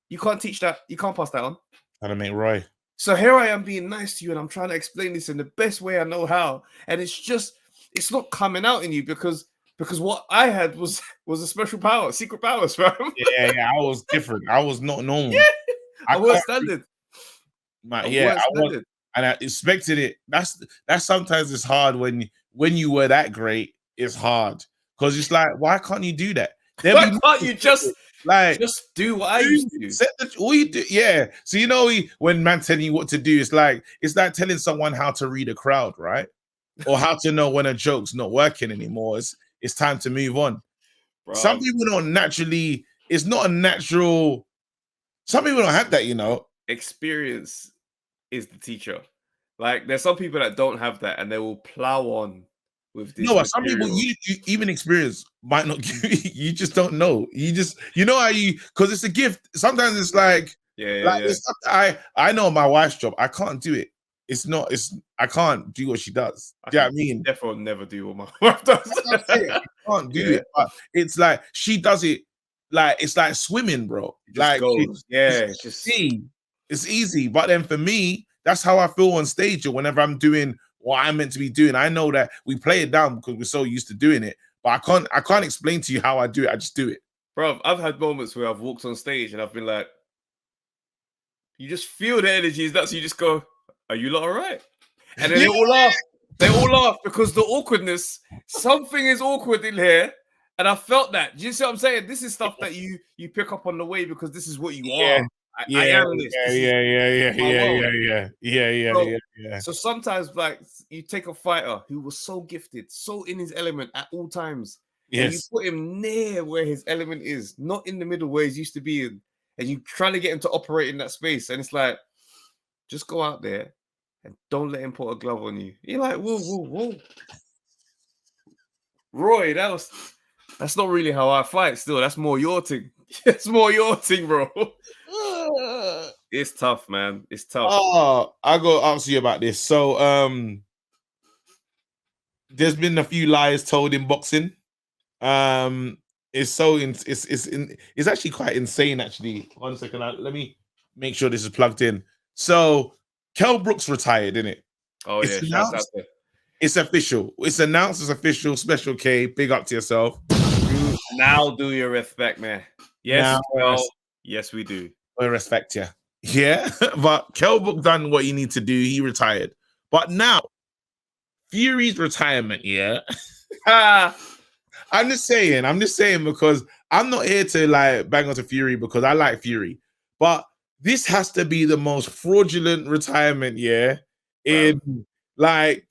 Speaker 1: You can't teach that. You can't pass that on.
Speaker 2: How to make Roy.
Speaker 1: So here I am being nice to you, and I'm trying to explain this in the best way I know how, and it's not coming out in you because what I had was a special power, secret powers, fam.
Speaker 2: Yeah, I was different. I was not normal.
Speaker 1: Yeah, I was standard.
Speaker 2: And I expected it. That's sometimes it's hard when you were that great. It's hard because it's like, why can't you do that?
Speaker 1: Why can't you just do what I used to do?
Speaker 2: All you do, yeah. So you know, when man telling you what to do, it's like telling someone how to read a crowd, right? Or how to know when a joke's not working anymore. It's time to move on. Bro. Some people don't naturally. It's not a natural. Some people don't have that, you know.
Speaker 1: Experience is the teacher. Like, there's some people that don't have that, and they will plow on with this.
Speaker 2: No, some people you even experience might not give you just don't know. You know how because it's a gift. Sometimes it's like It's I know my wife's job. I can't do it. I can't do what she does. Do you know what I mean?
Speaker 1: Definitely never do what my wife does.
Speaker 2: I can't do it. But it's like she does it like it's like swimming, bro. Like it's easy. But then for me, that's how I feel on stage or whenever I'm doing what I'm meant to be doing. I know that we play it down because we're so used to doing it. But I can't explain to you how I do it. I just do it.
Speaker 1: Bro, I've had moments where I've walked on stage and I've been like, you just feel the energy is that, so you just go, are you lot all right? And then they all laugh. They all laugh because the awkwardness, something is awkward in here. And I felt that. Do you see what I'm saying? This is stuff that you pick up on the way because this is what you are. I am this. Yeah. So sometimes, like, you take a fighter who was so gifted, so in his element at all times, and you put him near where his element is, not in the middle where he's used to be in, and you trying to get him to operate in that space, and it's like, just go out there and don't let him put a glove on you. You're like, whoa. Roy, that's not really how I fight still. That's more your thing. It's more your thing, bro. It's tough, man. It's tough.
Speaker 2: Oh, I got to ask you about this. So, there's been a few lies told in boxing. It's actually quite insane. Actually, 1 second. Let me make sure this is plugged in. So, Kell Brooks retired, didn't it?
Speaker 1: Oh yeah,
Speaker 2: it's official. It's announced. It's official. Special K. Big up to yourself.
Speaker 1: Now do your respect, man. Yes, yes, we do.
Speaker 2: We respect you. Yeah, but Kell Brook done what he need to do. He retired. But now, Fury's retirement, I'm just saying because I'm not here to like bang onto Fury because I like Fury. But this has to be the most fraudulent retirement,
Speaker 1: But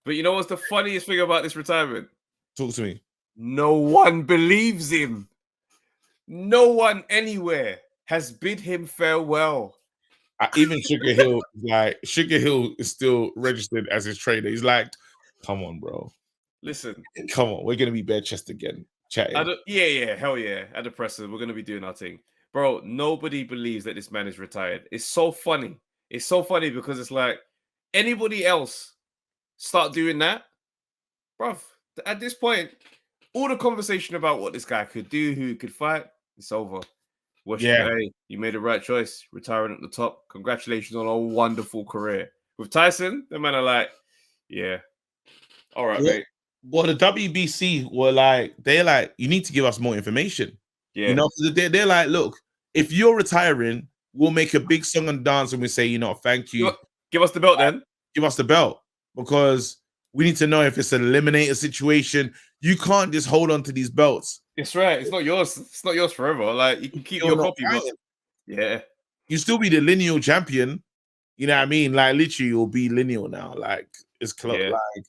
Speaker 1: you know what's the funniest thing about this retirement?
Speaker 2: Talk to me.
Speaker 1: No one believes him. No one anywhere has bid him farewell.
Speaker 2: Even Sugar Hill is still registered as his trader. He's like, come on, bro.
Speaker 1: Listen.
Speaker 2: Come on. We're going to be bare chest again. Chatting.
Speaker 1: Hell yeah. At the presser, we're going to be doing our thing. Bro, nobody believes that this man is retired. It's so funny. It's so funny because it's like, anybody else start doing that, bro, at this point, all the conversation about what this guy could do, who could fight, it's over. You made the right choice, retiring at the top. Congratulations on a wonderful career. With Tyson, the man are like, all right, mate.
Speaker 2: Well, the WBC were like, they're like, you need to give us more information. Yeah. You know, they're like, look, if you're retiring, we'll make a big song and dance and we say, you know, thank you.
Speaker 1: Give us the belt then.
Speaker 2: Give us the belt because we need to know if it's an eliminator situation. You can't just hold on to these belts.
Speaker 1: It's right. It's not yours. It's not yours forever. Like, you can keep your copy. But
Speaker 2: you still be the lineal champion. You know what I mean? Like, literally, you'll be lineal now. Like, it's close.
Speaker 1: Yeah.
Speaker 2: Like,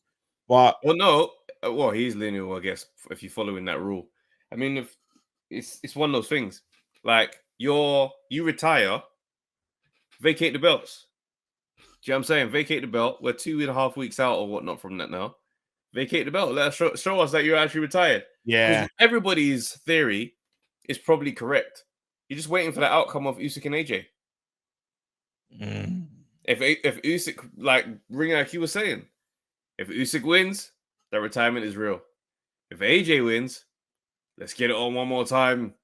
Speaker 2: but
Speaker 1: he's lineal, I guess, if you're following that rule. I mean, if it's one of those things. Like, you retire, vacate the belts. Do you know what I'm saying? Vacate the belt. We're 2.5 weeks out or whatnot from that now. Vacate the belt. Let us show us that you're actually retired.
Speaker 2: Yeah.
Speaker 1: Because everybody's theory is probably correct. You're just waiting for the outcome of Usyk and AJ.
Speaker 2: Mm.
Speaker 1: If Usyk, like he was saying, if Usyk wins, that retirement is real. If AJ wins, let's get it on one more time.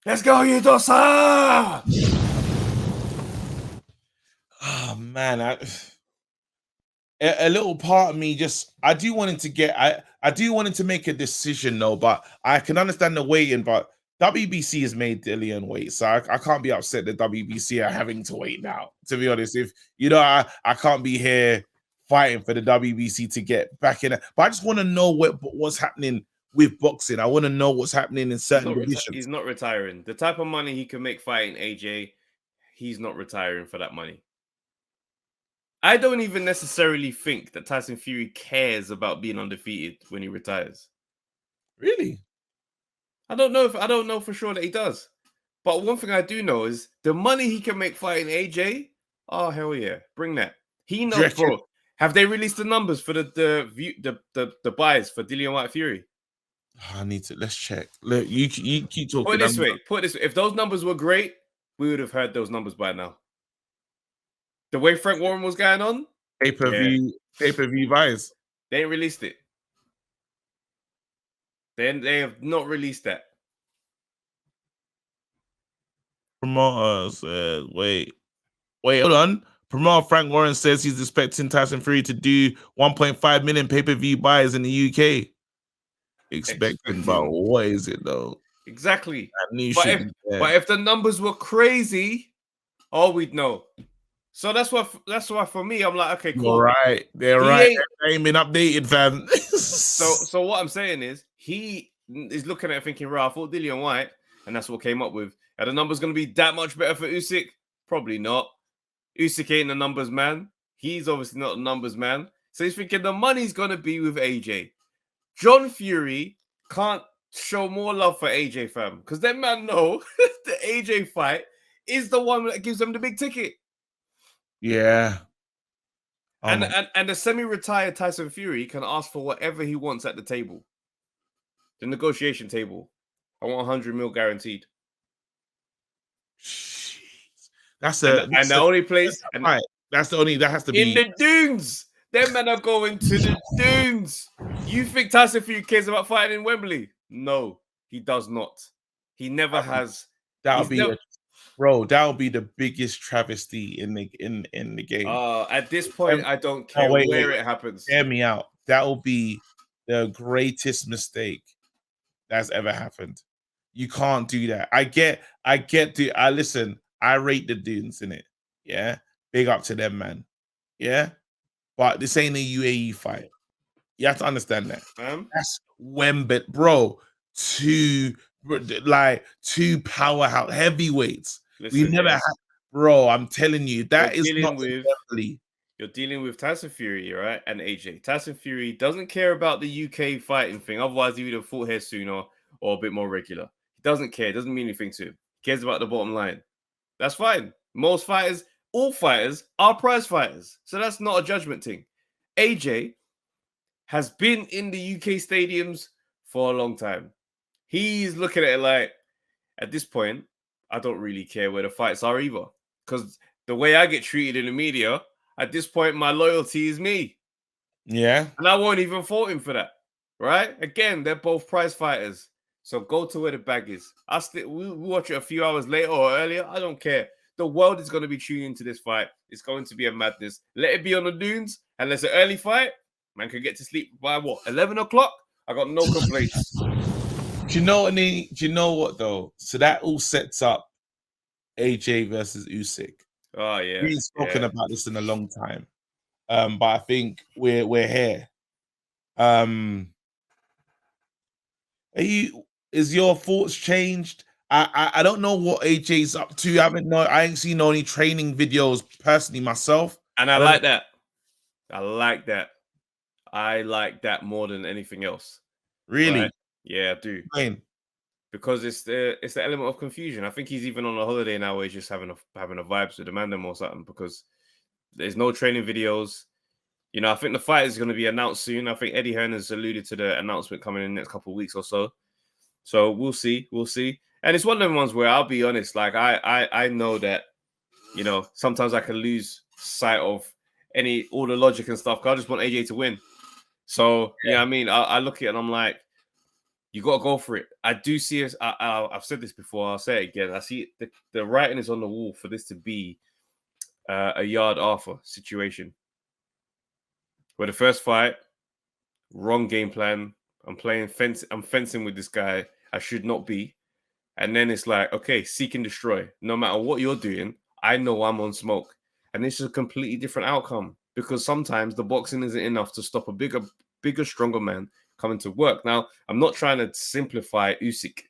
Speaker 1: Let's go, Yudosa!
Speaker 2: Oh man, a little part of me I do want to make a decision though, but I can understand the waiting, but WBC has made Dillian wait, so I can't be upset that WBC are having to wait now. To be honest, if I can't be here fighting for the WBC to get back in it, but I just want to know what's happening with boxing. I want to know what's happening in certain divisions.
Speaker 1: He's not retiring. The type of money he can make fighting AJ, he's not retiring for that money. I don't even necessarily think that Tyson Fury cares about being undefeated when he retires.
Speaker 2: Really?
Speaker 1: I don't know for sure that he does. But one thing I do know is the money he can make fighting AJ. Oh hell yeah, bring that. He knows, bro. Have they released the numbers for the buys for Dillian White Fury?
Speaker 2: Let's check. Look, you keep talking.
Speaker 1: Put it this way. If those numbers were great, we would have heard those numbers by now. The way Frank Warren was going on,
Speaker 2: pay-per-view buys.
Speaker 1: They ain't released it. They have not released that.
Speaker 2: Promoter says, wait, hold on. Promoter Frank Warren says he's expecting Tyson Fury to do 1.5 million pay-per-view buys in the UK. Expecting, but what is it though?
Speaker 1: Exactly. But if the numbers were crazy, we'd know. So that's why for me, I'm like, okay, cool.
Speaker 2: They're right. They ain't been updated, fam.
Speaker 1: so what I'm saying is he is looking at it thinking, right, I thought Dillian White, and that's what came up with. Are the numbers going to be that much better for Usyk? Probably not. Usyk ain't the numbers man. He's obviously not a numbers man. So he's thinking the money's going to be with AJ. John Fury can't show more love for AJ, fam. Because them man know the AJ fight is the one that gives them the big ticket.
Speaker 2: Yeah.
Speaker 1: And the semi-retired Tyson Fury can ask for whatever he wants at the table. The negotiation table. I want 100 mil guaranteed.
Speaker 2: Jeez.
Speaker 1: That's the only place.
Speaker 2: That has to be
Speaker 1: in the dunes. Them men are going to the dunes. You think Tyson Fury cares about fighting in Wembley? No, he does not. He never has.
Speaker 2: That'll be the biggest travesty in the game.
Speaker 1: At this point, I don't care where it happens.
Speaker 2: Hear me out. That will be the greatest mistake that's ever happened. You can't do that. Listen, I rate the dudes in it. Yeah. Big up to them, man. Yeah. But this ain't a UAE fight. You have to understand that. That's Wembley, bro. Two powerhouse heavyweights. Listen, we never had, bro. I'm telling you, that is not Wembley.
Speaker 1: You're dealing with Tyson Fury, right? And AJ. Tyson Fury doesn't care about the UK fighting thing. Otherwise, he would have fought here sooner or a bit more regular. He doesn't care. It doesn't mean anything to him. He cares about the bottom line. That's fine. Most fighters, all fighters are prize fighters. So that's not a judgment thing. AJ has been in the UK stadiums for a long time. He's looking at it like, at this point, I don't really care where the fights are either. Because the way I get treated in the media, at this point, my loyalty is me.
Speaker 2: Yeah.
Speaker 1: And I won't even fault him for that. Right? Again, they're both prize fighters. So go to where the bag is. We'll watch it a few hours later or earlier. I don't care. The world is going to be tuning into this fight. It's going to be a madness. Let it be on the dunes. And it's an early fight. Man can get to sleep by 11 o'clock? I got no complaints.
Speaker 2: Do you know what though? So that all sets up AJ versus Usyk.
Speaker 1: Oh yeah.
Speaker 2: We've spoken about this in a long time. But I think we're here. Is your thoughts changed? I don't know what AJ's up to. I ain't seen any training videos personally myself.
Speaker 1: And I like that. I like that. I like that more than anything else.
Speaker 2: Really?
Speaker 1: Right? Yeah, I do.
Speaker 2: Explain.
Speaker 1: Because it's the element of confusion. I think he's even on a holiday now where he's just having a vibes with the man or something, because there's no training videos. You know, I think the fight is going to be announced soon. I think Eddie Hearn has alluded to the announcement coming in the next couple of weeks or so. So we'll see. And it's one of them ones where I'll be honest, like I know that, you know, sometimes I can lose sight of all the logic and stuff. 'Cause I just want AJ to win. So yeah, I mean, I look at it and I'm like, you got to go for it. I do see us. I've said this before. I'll say it again. I see the writing is on the wall for this to be a Yard Arthur situation. Where the first fight, wrong game plan. I'm fencing with this guy. I should not be. And then it's like, okay, seek and destroy. No matter what you're doing, I know I'm on smoke. And this is a completely different outcome because sometimes the boxing isn't enough to stop a bigger, stronger man coming to work. Now, I'm not trying to simplify Usyk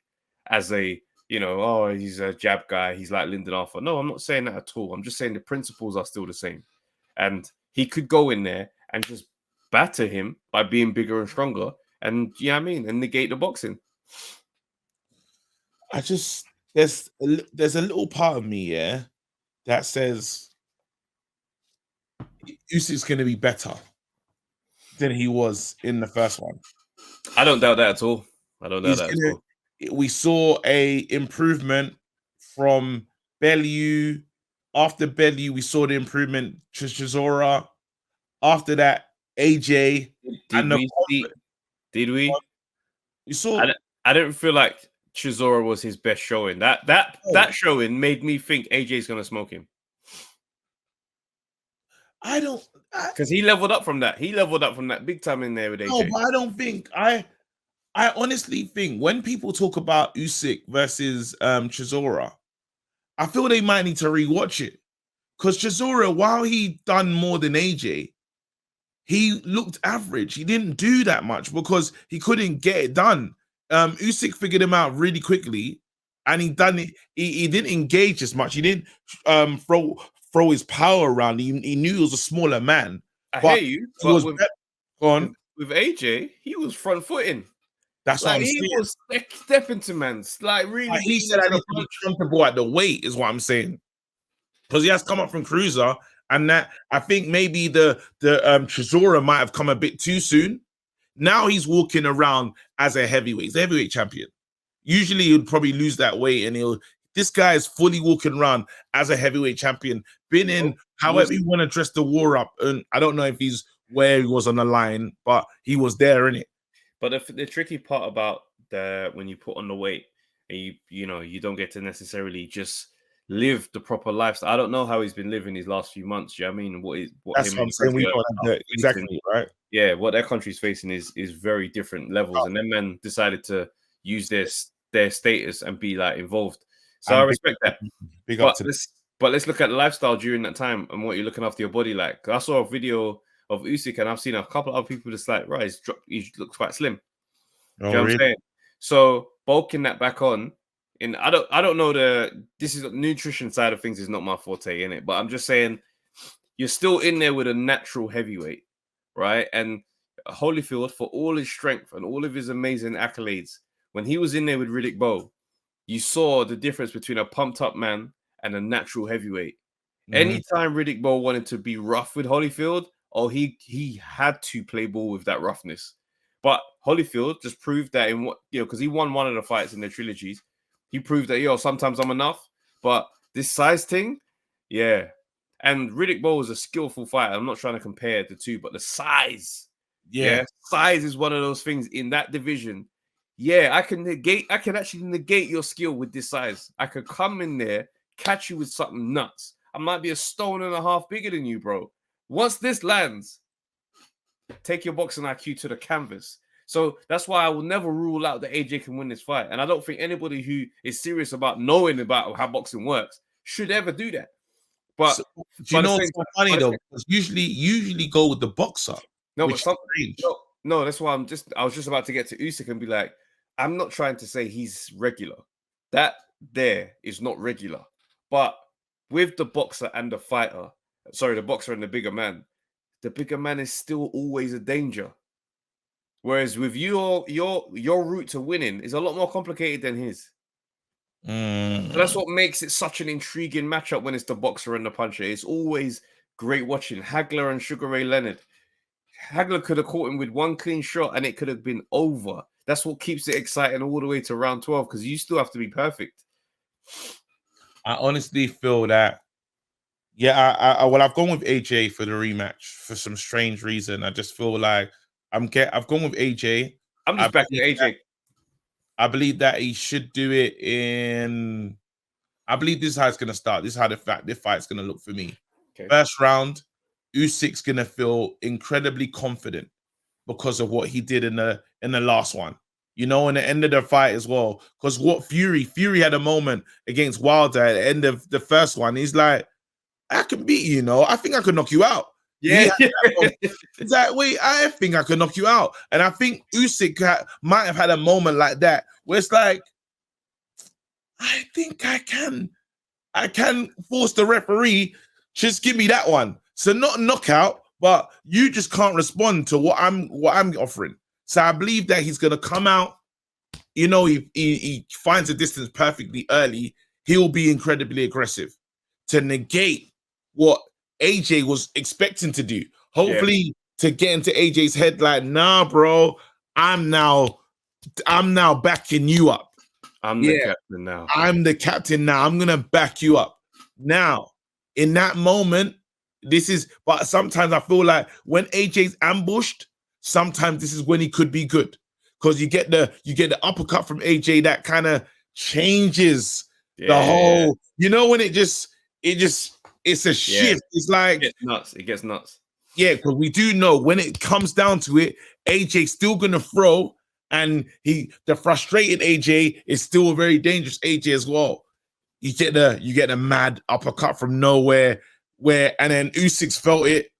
Speaker 1: as a, you know, oh, he's a jab guy. He's like Lyndon Arthur. No, I'm not saying that at all. I'm just saying the principles are still the same. And he could go in there and just batter him by being bigger and stronger. And, you know what I mean? And negate the boxing.
Speaker 2: There's a little part of me, yeah, that says Usyk's going to be better than he was in the first one.
Speaker 1: I don't doubt that at all.
Speaker 2: We saw a improvement from Bellew. After Bellew, we saw the improvement to Chisora. After that, AJ.
Speaker 1: Did we?
Speaker 2: We saw.
Speaker 1: I didn't feel like Chisora was his best showing. That showing made me think AJ's gonna smoke him. Because he leveled up from that. He leveled up from that big time in there with AJ.
Speaker 2: No, but I don't think I honestly think when people talk about Usyk versus Chisora, I feel they might need to rewatch it. Because Chisora, while he done more than AJ, he looked average. He didn't do that much because he couldn't get it done. Usyk figured him out really quickly, and he didn't engage as much. He didn't throw his power around. He knew he was a smaller man.
Speaker 1: I hear you. With AJ, he was front footing.
Speaker 2: That's
Speaker 1: like
Speaker 2: what I'm saying.
Speaker 1: He was stepping to man's. Like really,
Speaker 2: he said I need to be comfortable at the weight, is what I'm saying. Because he has come up from cruiser, and that I think maybe the Chisora might have come a bit too soon. Now he's walking around as a heavyweight. He's a heavyweight champion. Usually he'd probably lose that weight, and this guy is fully walking around as a heavyweight champion. Been in however you want to dress the war up, and I don't know if he's where he was on the line, but he was there, innit?
Speaker 1: But the tricky part about when you put on the weight, and you don't get to necessarily just live the proper lifestyle. I don't know how he's been living these last few months. Do you know what I mean?
Speaker 2: That's what I'm saying. We don't have exactly right.
Speaker 1: Yeah, what their country's facing is very different levels, and then men decided to use their status and be like involved. So I respect that. But let's look at the lifestyle during that time and what you're looking after your body like. I saw a video of Usyk, and I've seen a couple of other people just like, right, he looks quite slim.
Speaker 2: Oh,
Speaker 1: you know what I'm saying? So bulking that back on, and I don't know this is the nutrition side of things is not my forte in it, but I'm just saying you're still in there with a natural heavyweight, right? And Holyfield, for all his strength and all of his amazing accolades, when he was in there with Riddick Bowe, you saw the difference between a pumped up man and a natural heavyweight. Mm-hmm. Anytime Riddick Bowe wanted to be rough with Holyfield, he had to play ball with that roughness. But Holyfield just proved that in because he won one of the fights in the trilogies. He proved that, sometimes I'm enough. But this size thing, yeah. And Riddick Bowe was a skillful fighter. I'm not trying to compare the two, but the size. Yeah. Size is one of those things in that division. Yeah, I can actually negate your skill with this size. I could come in there, catch you with something nuts. I might be a stone and a half bigger than you, bro. Once this lands, take your boxing IQ to the canvas. So that's why I will never rule out that AJ can win this fight. And I don't think anybody who is serious about knowing about how boxing works should ever do that. But
Speaker 2: do you know what's so funny though? Because usually go with the boxer.
Speaker 1: No, that's why I was just about to get to Usyk and be like, I'm not trying to say he's regular. That there is not regular. But with the boxer and the fighter, the boxer and the bigger man is still always a danger. Whereas with your route to winning is a lot more complicated than his. So that's what makes it such an intriguing matchup when it's the boxer and the puncher. It's always great watching. Hagler and Sugar Ray Leonard. Hagler could have caught him with one clean shot and it could have been over. That's what keeps it exciting all the way to round 12 because you still have to be perfect.
Speaker 2: I honestly feel that, yeah, well, I've gone with AJ for the rematch for some strange reason. I just feel like I've gone with AJ.
Speaker 1: I'm just backing AJ.
Speaker 2: I believe that he should do it in. I believe this is how it's gonna start. This is how this fight's gonna look for me. Okay. First round, Usyk's gonna feel incredibly confident because of what he did in the last one. You know, in the end of the fight as well. Because what Fury had a moment against Wilder at the end of the first one. He's like, I can beat you, you know. I think I can knock you out.
Speaker 1: Yeah.
Speaker 2: It's like, wait, I think I can knock you out. And I think Usyk might have had a moment like that where it's like, I think I can force the referee, just give me that one. So not a knockout, but you just can't respond to what I'm offering. So I believe that he's gonna come out. You know, he finds a distance perfectly early. He'll be incredibly aggressive to negate what AJ was expecting to do. Hopefully, to get into AJ's head, like, nah, bro, I'm now backing you up.
Speaker 1: I'm the captain now.
Speaker 2: I'm the captain now. I'm gonna back you up. Now, in that moment, but sometimes I feel like when AJ's ambushed, sometimes this is when he could be good. Because you get the uppercut from AJ that kind of changes the whole, you know, when it's a shift. It's like
Speaker 1: it gets nuts.
Speaker 2: Yeah, because we do know when it comes down to it, AJ's still gonna throw, and the frustrated AJ is still a very dangerous AJ as well. You get the mad uppercut from nowhere, and then Usyk's felt it,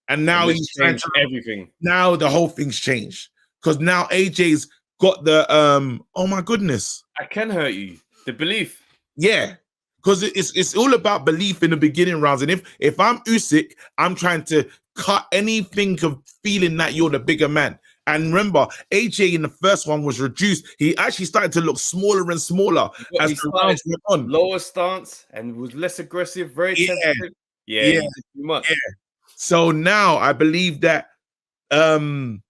Speaker 2: and now he's
Speaker 1: changed everything.
Speaker 2: Now the whole thing's changed because now AJ's got the oh my goodness,
Speaker 1: I can hurt you. The belief,
Speaker 2: yeah, because it's all about belief in the beginning rounds, and if I'm Usyk, I'm trying to cut anything of feeling that you're the bigger man. And remember, AJ in the first one was reduced. He actually started to look smaller and smaller as the rounds went on.
Speaker 1: Lower stance and was less aggressive, very tentative. Yeah. Too much.
Speaker 2: Yeah. So now I believe that so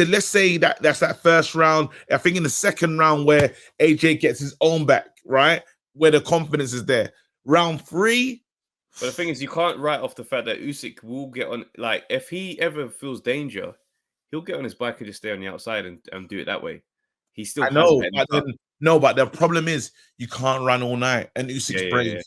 Speaker 2: let's say that's that first round. I think in the second round where AJ gets his own back, right? Where the confidence is there. Round 3.
Speaker 1: But the thing is, you can't write off the fact that Usyk will get on, like, if he ever feels danger, he'll get on his bike and just stay on the outside and do it that way. He still
Speaker 2: I know, but the problem is you can't run all night, and Usyk's brave. Yeah.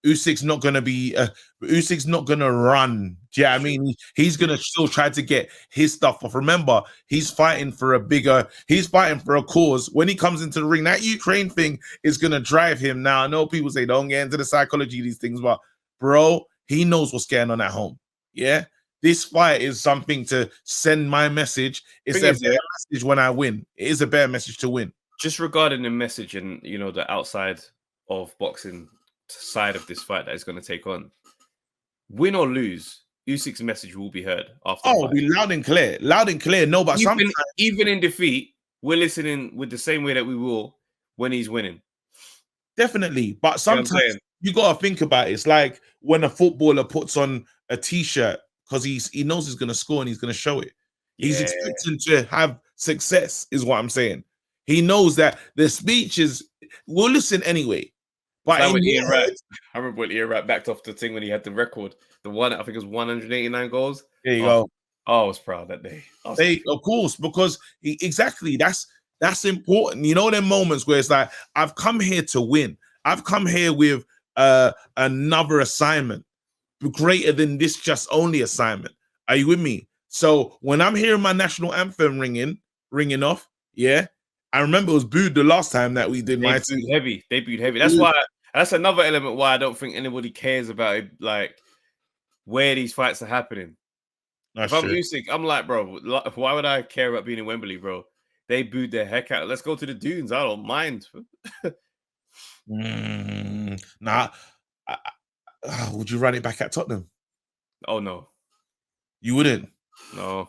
Speaker 2: Usyk's not gonna be Usyk's not gonna run. Do you know what I mean? He's gonna still try to get his stuff off. Remember, he's fighting for a cause. When he comes into the ring, that Ukraine thing is gonna drive him. Now I know people say don't get into the psychology of these things, but bro, he knows what's going on at home. Yeah. This fight is something to send my message. It's a better message when I win. It is a better message to win.
Speaker 1: Just regarding the message and, you know, the outside of boxing side of this fight that is going to take on, win or lose, Usyk's message will be heard after.
Speaker 2: Oh, it'll be loud and clear. Loud and clear. No, but
Speaker 1: even in defeat, we're listening with the same way that we will when he's winning.
Speaker 2: Definitely. But sometimes you got to think about it. It's like when a footballer puts on a t-shirt because he knows he's going to score and he's going to show it. He's expecting to have success, is what I'm saying. He knows that the speech we'll listen anyway. But
Speaker 1: I remember when Ian Wright backed off the thing when he had the record. The one, I think it was 189 goals.
Speaker 2: There you go.
Speaker 1: Oh, I was proud that day.
Speaker 2: Of course, because that's important. You know, them moments where it's like, I've come here to win. I've come here with another assignment greater than this just only assignment. Are you with me? So when I'm hearing my national anthem ringing off, yeah, I remember it was booed the last time that we did my team.
Speaker 1: They booed heavy. That's another element why I don't think anybody cares about it, like where these fights are happening. If I'm Usyk, I'm like, bro, why would I care about being in Wembley, bro? They booed the heck out. Let's go to the dunes. I don't mind.
Speaker 2: Nah. Would you run it back at Tottenham?
Speaker 1: Oh no,
Speaker 2: you wouldn't.
Speaker 1: No.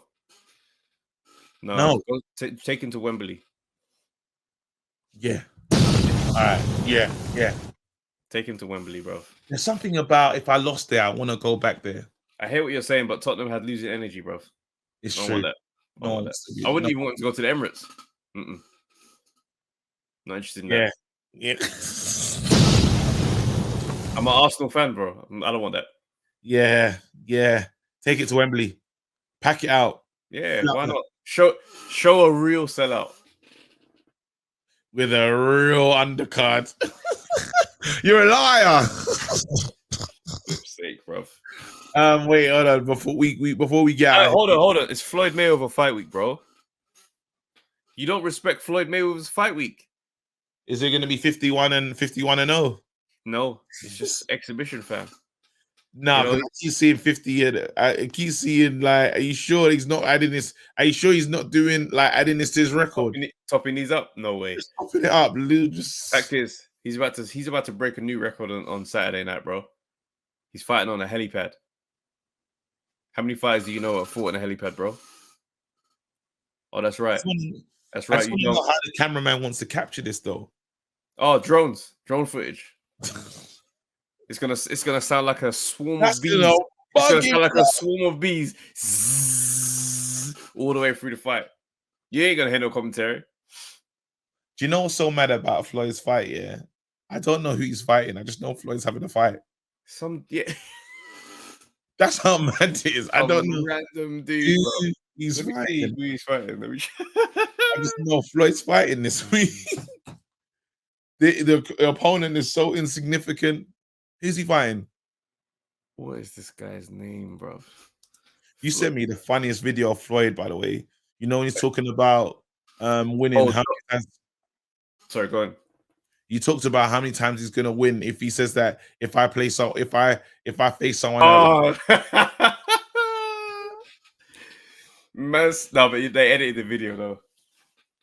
Speaker 1: Take him to Wembley.
Speaker 2: Yeah. All right. Yeah.
Speaker 1: Take him to Wembley, bro.
Speaker 2: There's something about if I lost there, I want to go back there.
Speaker 1: I hear what you're saying, but Tottenham had losing energy, bro.
Speaker 2: It's
Speaker 1: I don't
Speaker 2: true.
Speaker 1: want that. I don't want that. I wouldn't even want him to go to the Emirates. Not interested in that.
Speaker 2: Yeah.
Speaker 1: I'm an Arsenal fan, bro. I don't want that.
Speaker 2: Yeah. Take it to Wembley. Pack it out.
Speaker 1: Yeah, why not? Show a real sellout.
Speaker 2: With a real undercard. You're a liar.
Speaker 1: For sake, bro.
Speaker 2: Wait, hold on. Before we get out.
Speaker 1: Hold on. It's Floyd Mayweather fight week, bro. You don't respect Floyd Mayweather's fight week.
Speaker 2: Is it going to be 51 and 0?
Speaker 1: No, it's just exhibition, fam.
Speaker 2: Nah, because I keep seeing 50 in it. I keep seeing, like, are you sure he's not adding this? Are you sure he's not doing, like, adding this to his record?
Speaker 1: Topping these up? No way.
Speaker 2: Just topping it up, Lou. Just...
Speaker 1: Fact is, he's about to break a new record on Saturday night, bro. He's fighting on a helipad. How many fighters do you know are fought on a helipad, bro? Oh, that's right. That's right.
Speaker 2: You know how the cameraman wants to capture this, though.
Speaker 1: Oh, drone footage. It's gonna sound like a swarm of bees. It's gonna sound like a swarm of bees all the way through the fight. You ain't gonna hear no commentary.
Speaker 2: Do you know what's so mad about Floyd's fight? Yeah, I don't know who he's fighting. I just know Floyd's having a fight. That's how mad it is. I don't know.
Speaker 1: Random dude. Bro.
Speaker 2: He's fighting.
Speaker 1: Who he's fighting?
Speaker 2: I just know Floyd's fighting this week. The opponent is so insignificant. Who's he fighting?
Speaker 1: What is this guy's name, bro?
Speaker 2: You sent me the funniest video of Floyd, by the way. You know when he's talking about winning. How many times...
Speaker 1: Sorry, go on.
Speaker 2: You talked about how many times he's gonna win if he says that if I face someone else.
Speaker 1: No, but they edited the video though.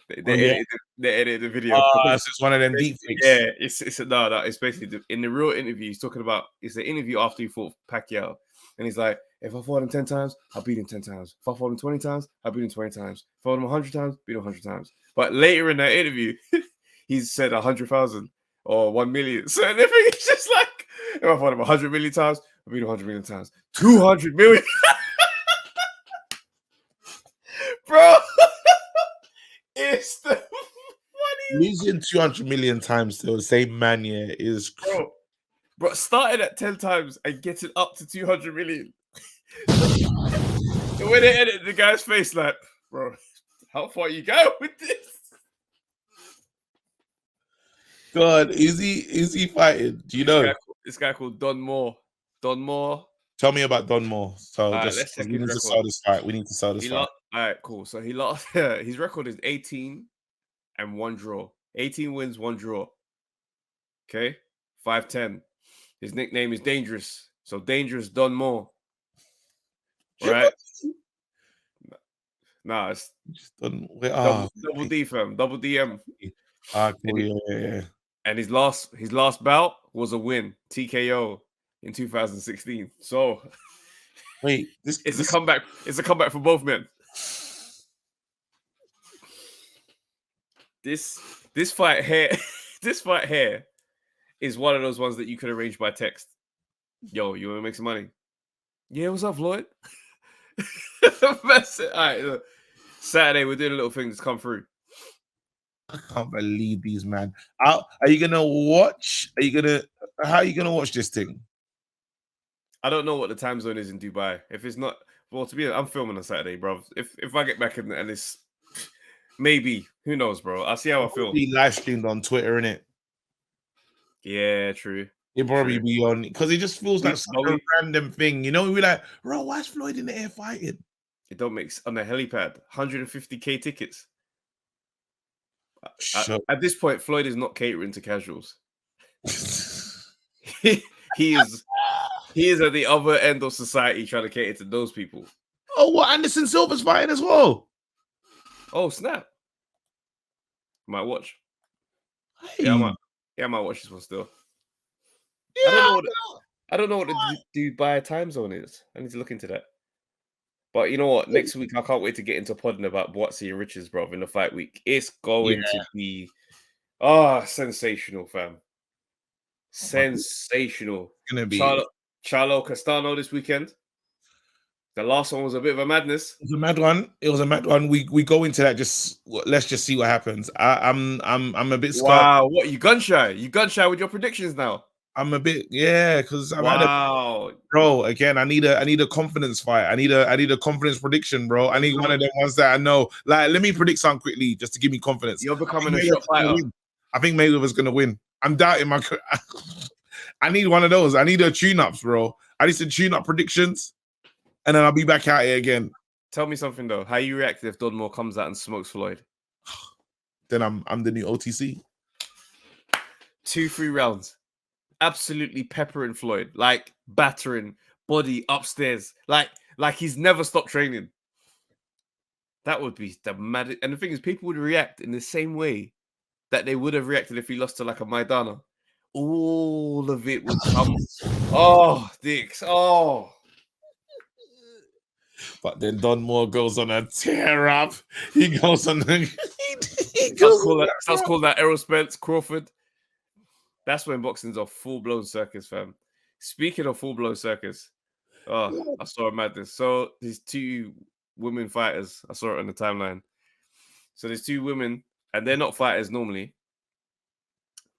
Speaker 1: They edited the video.
Speaker 2: It's one of them deep fakes.
Speaker 1: Yeah, it's basically in the real interview. He's talking about it's an interview after he fought Pacquiao, and he's like, if I fought him 10 times, I'll beat him 10 times. If I fought him 20 times, I'll beat him 20 times. If I fought him 100 times, beat him 100 times. But later in that interview, he's said 100,000 or 1 million. So the thing is just like, if I fought him 100 million times, I'll beat him 100 million times. 200 million. Bro, it's the funniest.
Speaker 2: Losing 200 million times to the same man, yeah, is
Speaker 1: bro, starting at 10 times and getting up to 200 million. The way they edit the guy's face, like, bro, how far you go with this?
Speaker 2: God, is he fighting? Do you know?
Speaker 1: This guy called Don Moore. Don Moore.
Speaker 2: Tell me about Don Moore. So
Speaker 1: let's check
Speaker 2: we need to sell this fight. We need to sell this fight.
Speaker 1: All right, cool. So he lost. His record is 18 and 1 draw. 18 wins, 1 draw. Okay, 5'10". His nickname is Dangerous. So Dangerous Don Moore. All right. Nah, it's just double D, fam. Double DM.
Speaker 2: Cool, yeah.
Speaker 1: And his last bout was a win, TKO in 2016. So
Speaker 2: wait,
Speaker 1: it's a comeback. It's a comeback for both men. This fight here, is one of those ones that you could arrange by text. Yo, you want to make some money? Yeah, what's up, Floyd? That's it. All right, look. Saturday we're doing a little thing that's come through.
Speaker 2: I can't believe these, man. Are you gonna watch? How are you gonna watch this thing?
Speaker 1: I don't know what the time zone is in Dubai. If it's not, well, to be honest, I'm filming on Saturday, bro. If I get back in and it's maybe, who knows, bro? I'll see how I feel.
Speaker 2: Be live streamed on Twitter, innit?
Speaker 1: Yeah, true.
Speaker 2: It'll probably be on because it just feels like such a random thing, you know. We're like, bro, why is Floyd in the air fighting?
Speaker 1: It don't make on the helipad. 150k tickets. At this point, Floyd is not catering to casuals. he is at the other end of society trying to cater to those people.
Speaker 2: Oh, what? Anderson Silva's fighting as well.
Speaker 1: Oh, snap! Might watch.
Speaker 2: Hey.
Speaker 1: Yeah, I might watch this one still. Yeah, I don't know what the Dubai time zone is. I need to look into that. But you know what? Next week, I can't wait to get into podding about Boatsy and Richards, bro, in the fight week. It's going to be sensational, fam. Sensational.
Speaker 2: It's gonna be
Speaker 1: Charlo Castano this weekend. The last one was a bit of a madness.
Speaker 2: It was a mad one. It was a mad one. We go into that. Let's just see what happens. I'm a bit scared.
Speaker 1: Wow, what you gun shy? You gun shy with your predictions now?
Speaker 2: I'm a bit because I've had
Speaker 1: bro.
Speaker 2: Again, I need a confidence fight. I need a confidence prediction, bro. I need one of them ones that I know. Like, let me predict something quickly just to give me confidence.
Speaker 1: You're becoming a shot fighter.
Speaker 2: I think Mayweather's gonna win. I'm doubting my. I need one of those. I need a tune-ups, bro. I need some tune-up predictions, and then I'll be back out here again.
Speaker 1: Tell me something though. How you react if Don Moore comes out and smokes Floyd?
Speaker 2: Then I'm the new OTC.
Speaker 1: 2-3 rounds. Absolutely peppering Floyd, like battering, body upstairs, like he's never stopped training. That would be the mad. And the thing is, people would react in the same way that they would have reacted if he lost to like a Maidana. All of it would come. Oh, dicks. Oh.
Speaker 2: But then Don Moore goes on a tear up. He goes on.
Speaker 1: Let's call that Errol Spence, Crawford. That's when boxing's a full-blown circus, fam. Speaking of full-blown circus, I saw a madness. So these 2 women fighters, I saw it on the timeline. So there's 2 women, and they're not fighters normally.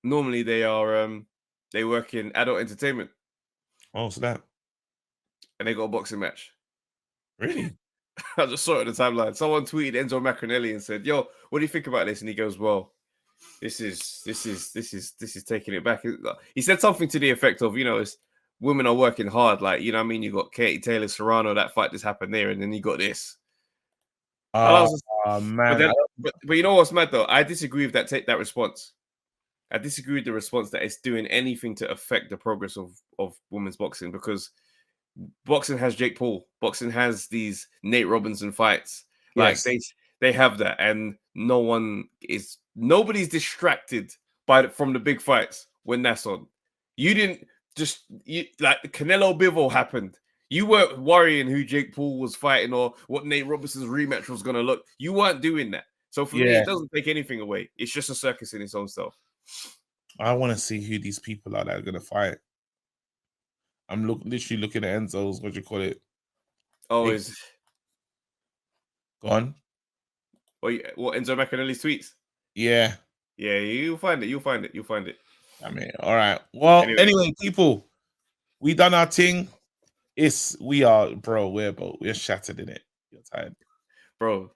Speaker 1: Normally they are they work in adult entertainment.
Speaker 2: Oh, so that.
Speaker 1: And they got a boxing match.
Speaker 2: Really?
Speaker 1: I just saw it on the timeline. Someone tweeted Enzo Macronelli and said, "Yo, what do you think about this?" And he goes, "Well, this is taking it back." He said something to the effect of, it's women are working hard. Like, you know what I mean? You got Katie Taylor Serrano, that fight just happened there, and then you got this.
Speaker 2: Man.
Speaker 1: But you know what's mad though? I disagree with that response. I disagree with the response that it's doing anything to affect the progress of women's boxing, because boxing has Jake Paul. Boxing has these Nate Robinson fights. Like,
Speaker 2: yes.
Speaker 1: they have that, and nobody's distracted from the big fights when that's on. You didn't like the Canelo Bivol happened. You weren't worrying who Jake Paul was fighting or what Nate Robinson's rematch was gonna look. You weren't doing that. So for me, it doesn't take anything away. It's just a circus in its own self.
Speaker 2: I want to see who these people are that are gonna fight. I'm literally looking at Enzo's, what do you call it?
Speaker 1: Oh,
Speaker 2: go on.
Speaker 1: What Enzo Macronelli's tweets?
Speaker 2: Yeah.
Speaker 1: Yeah, you'll find it. You'll find it.
Speaker 2: I mean, all right. Well, anyway, people, we done our thing. We're shattered in it. You're tired.
Speaker 1: Bro,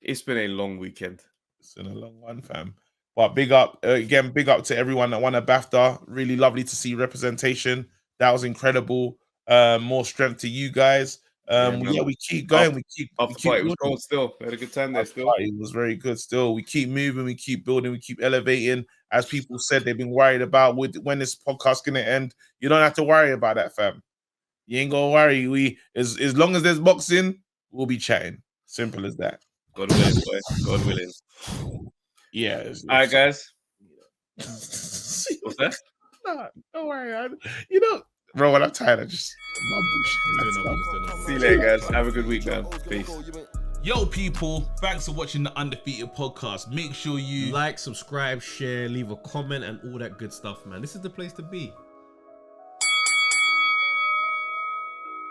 Speaker 1: it's been a long weekend.
Speaker 2: It's been a long one, fam. But big up to everyone that won a BAFTA. Really lovely to see representation. That was incredible. More strength to you guys. We keep going. We keep
Speaker 1: it was cold still. We had a good time there still.
Speaker 2: It was very good still. We keep moving, we keep building, we keep elevating. As people said, they've been worried about when this podcast gonna end. You don't have to worry about that, fam. You ain't gonna worry. As long as there's boxing, we'll be chatting. Simple as that.
Speaker 1: God willing, boy. God willing.
Speaker 2: Yeah.
Speaker 1: All right, guys. What's that?
Speaker 2: No, don't worry. Bro, when I'm tired, I just
Speaker 1: see you later, guys. Have a good week, man. Peace.
Speaker 2: Yo, people, thanks for watching the Undefeated podcast. Make sure you
Speaker 3: like, subscribe, share, leave a comment, and all that good stuff, man. This is the place to be.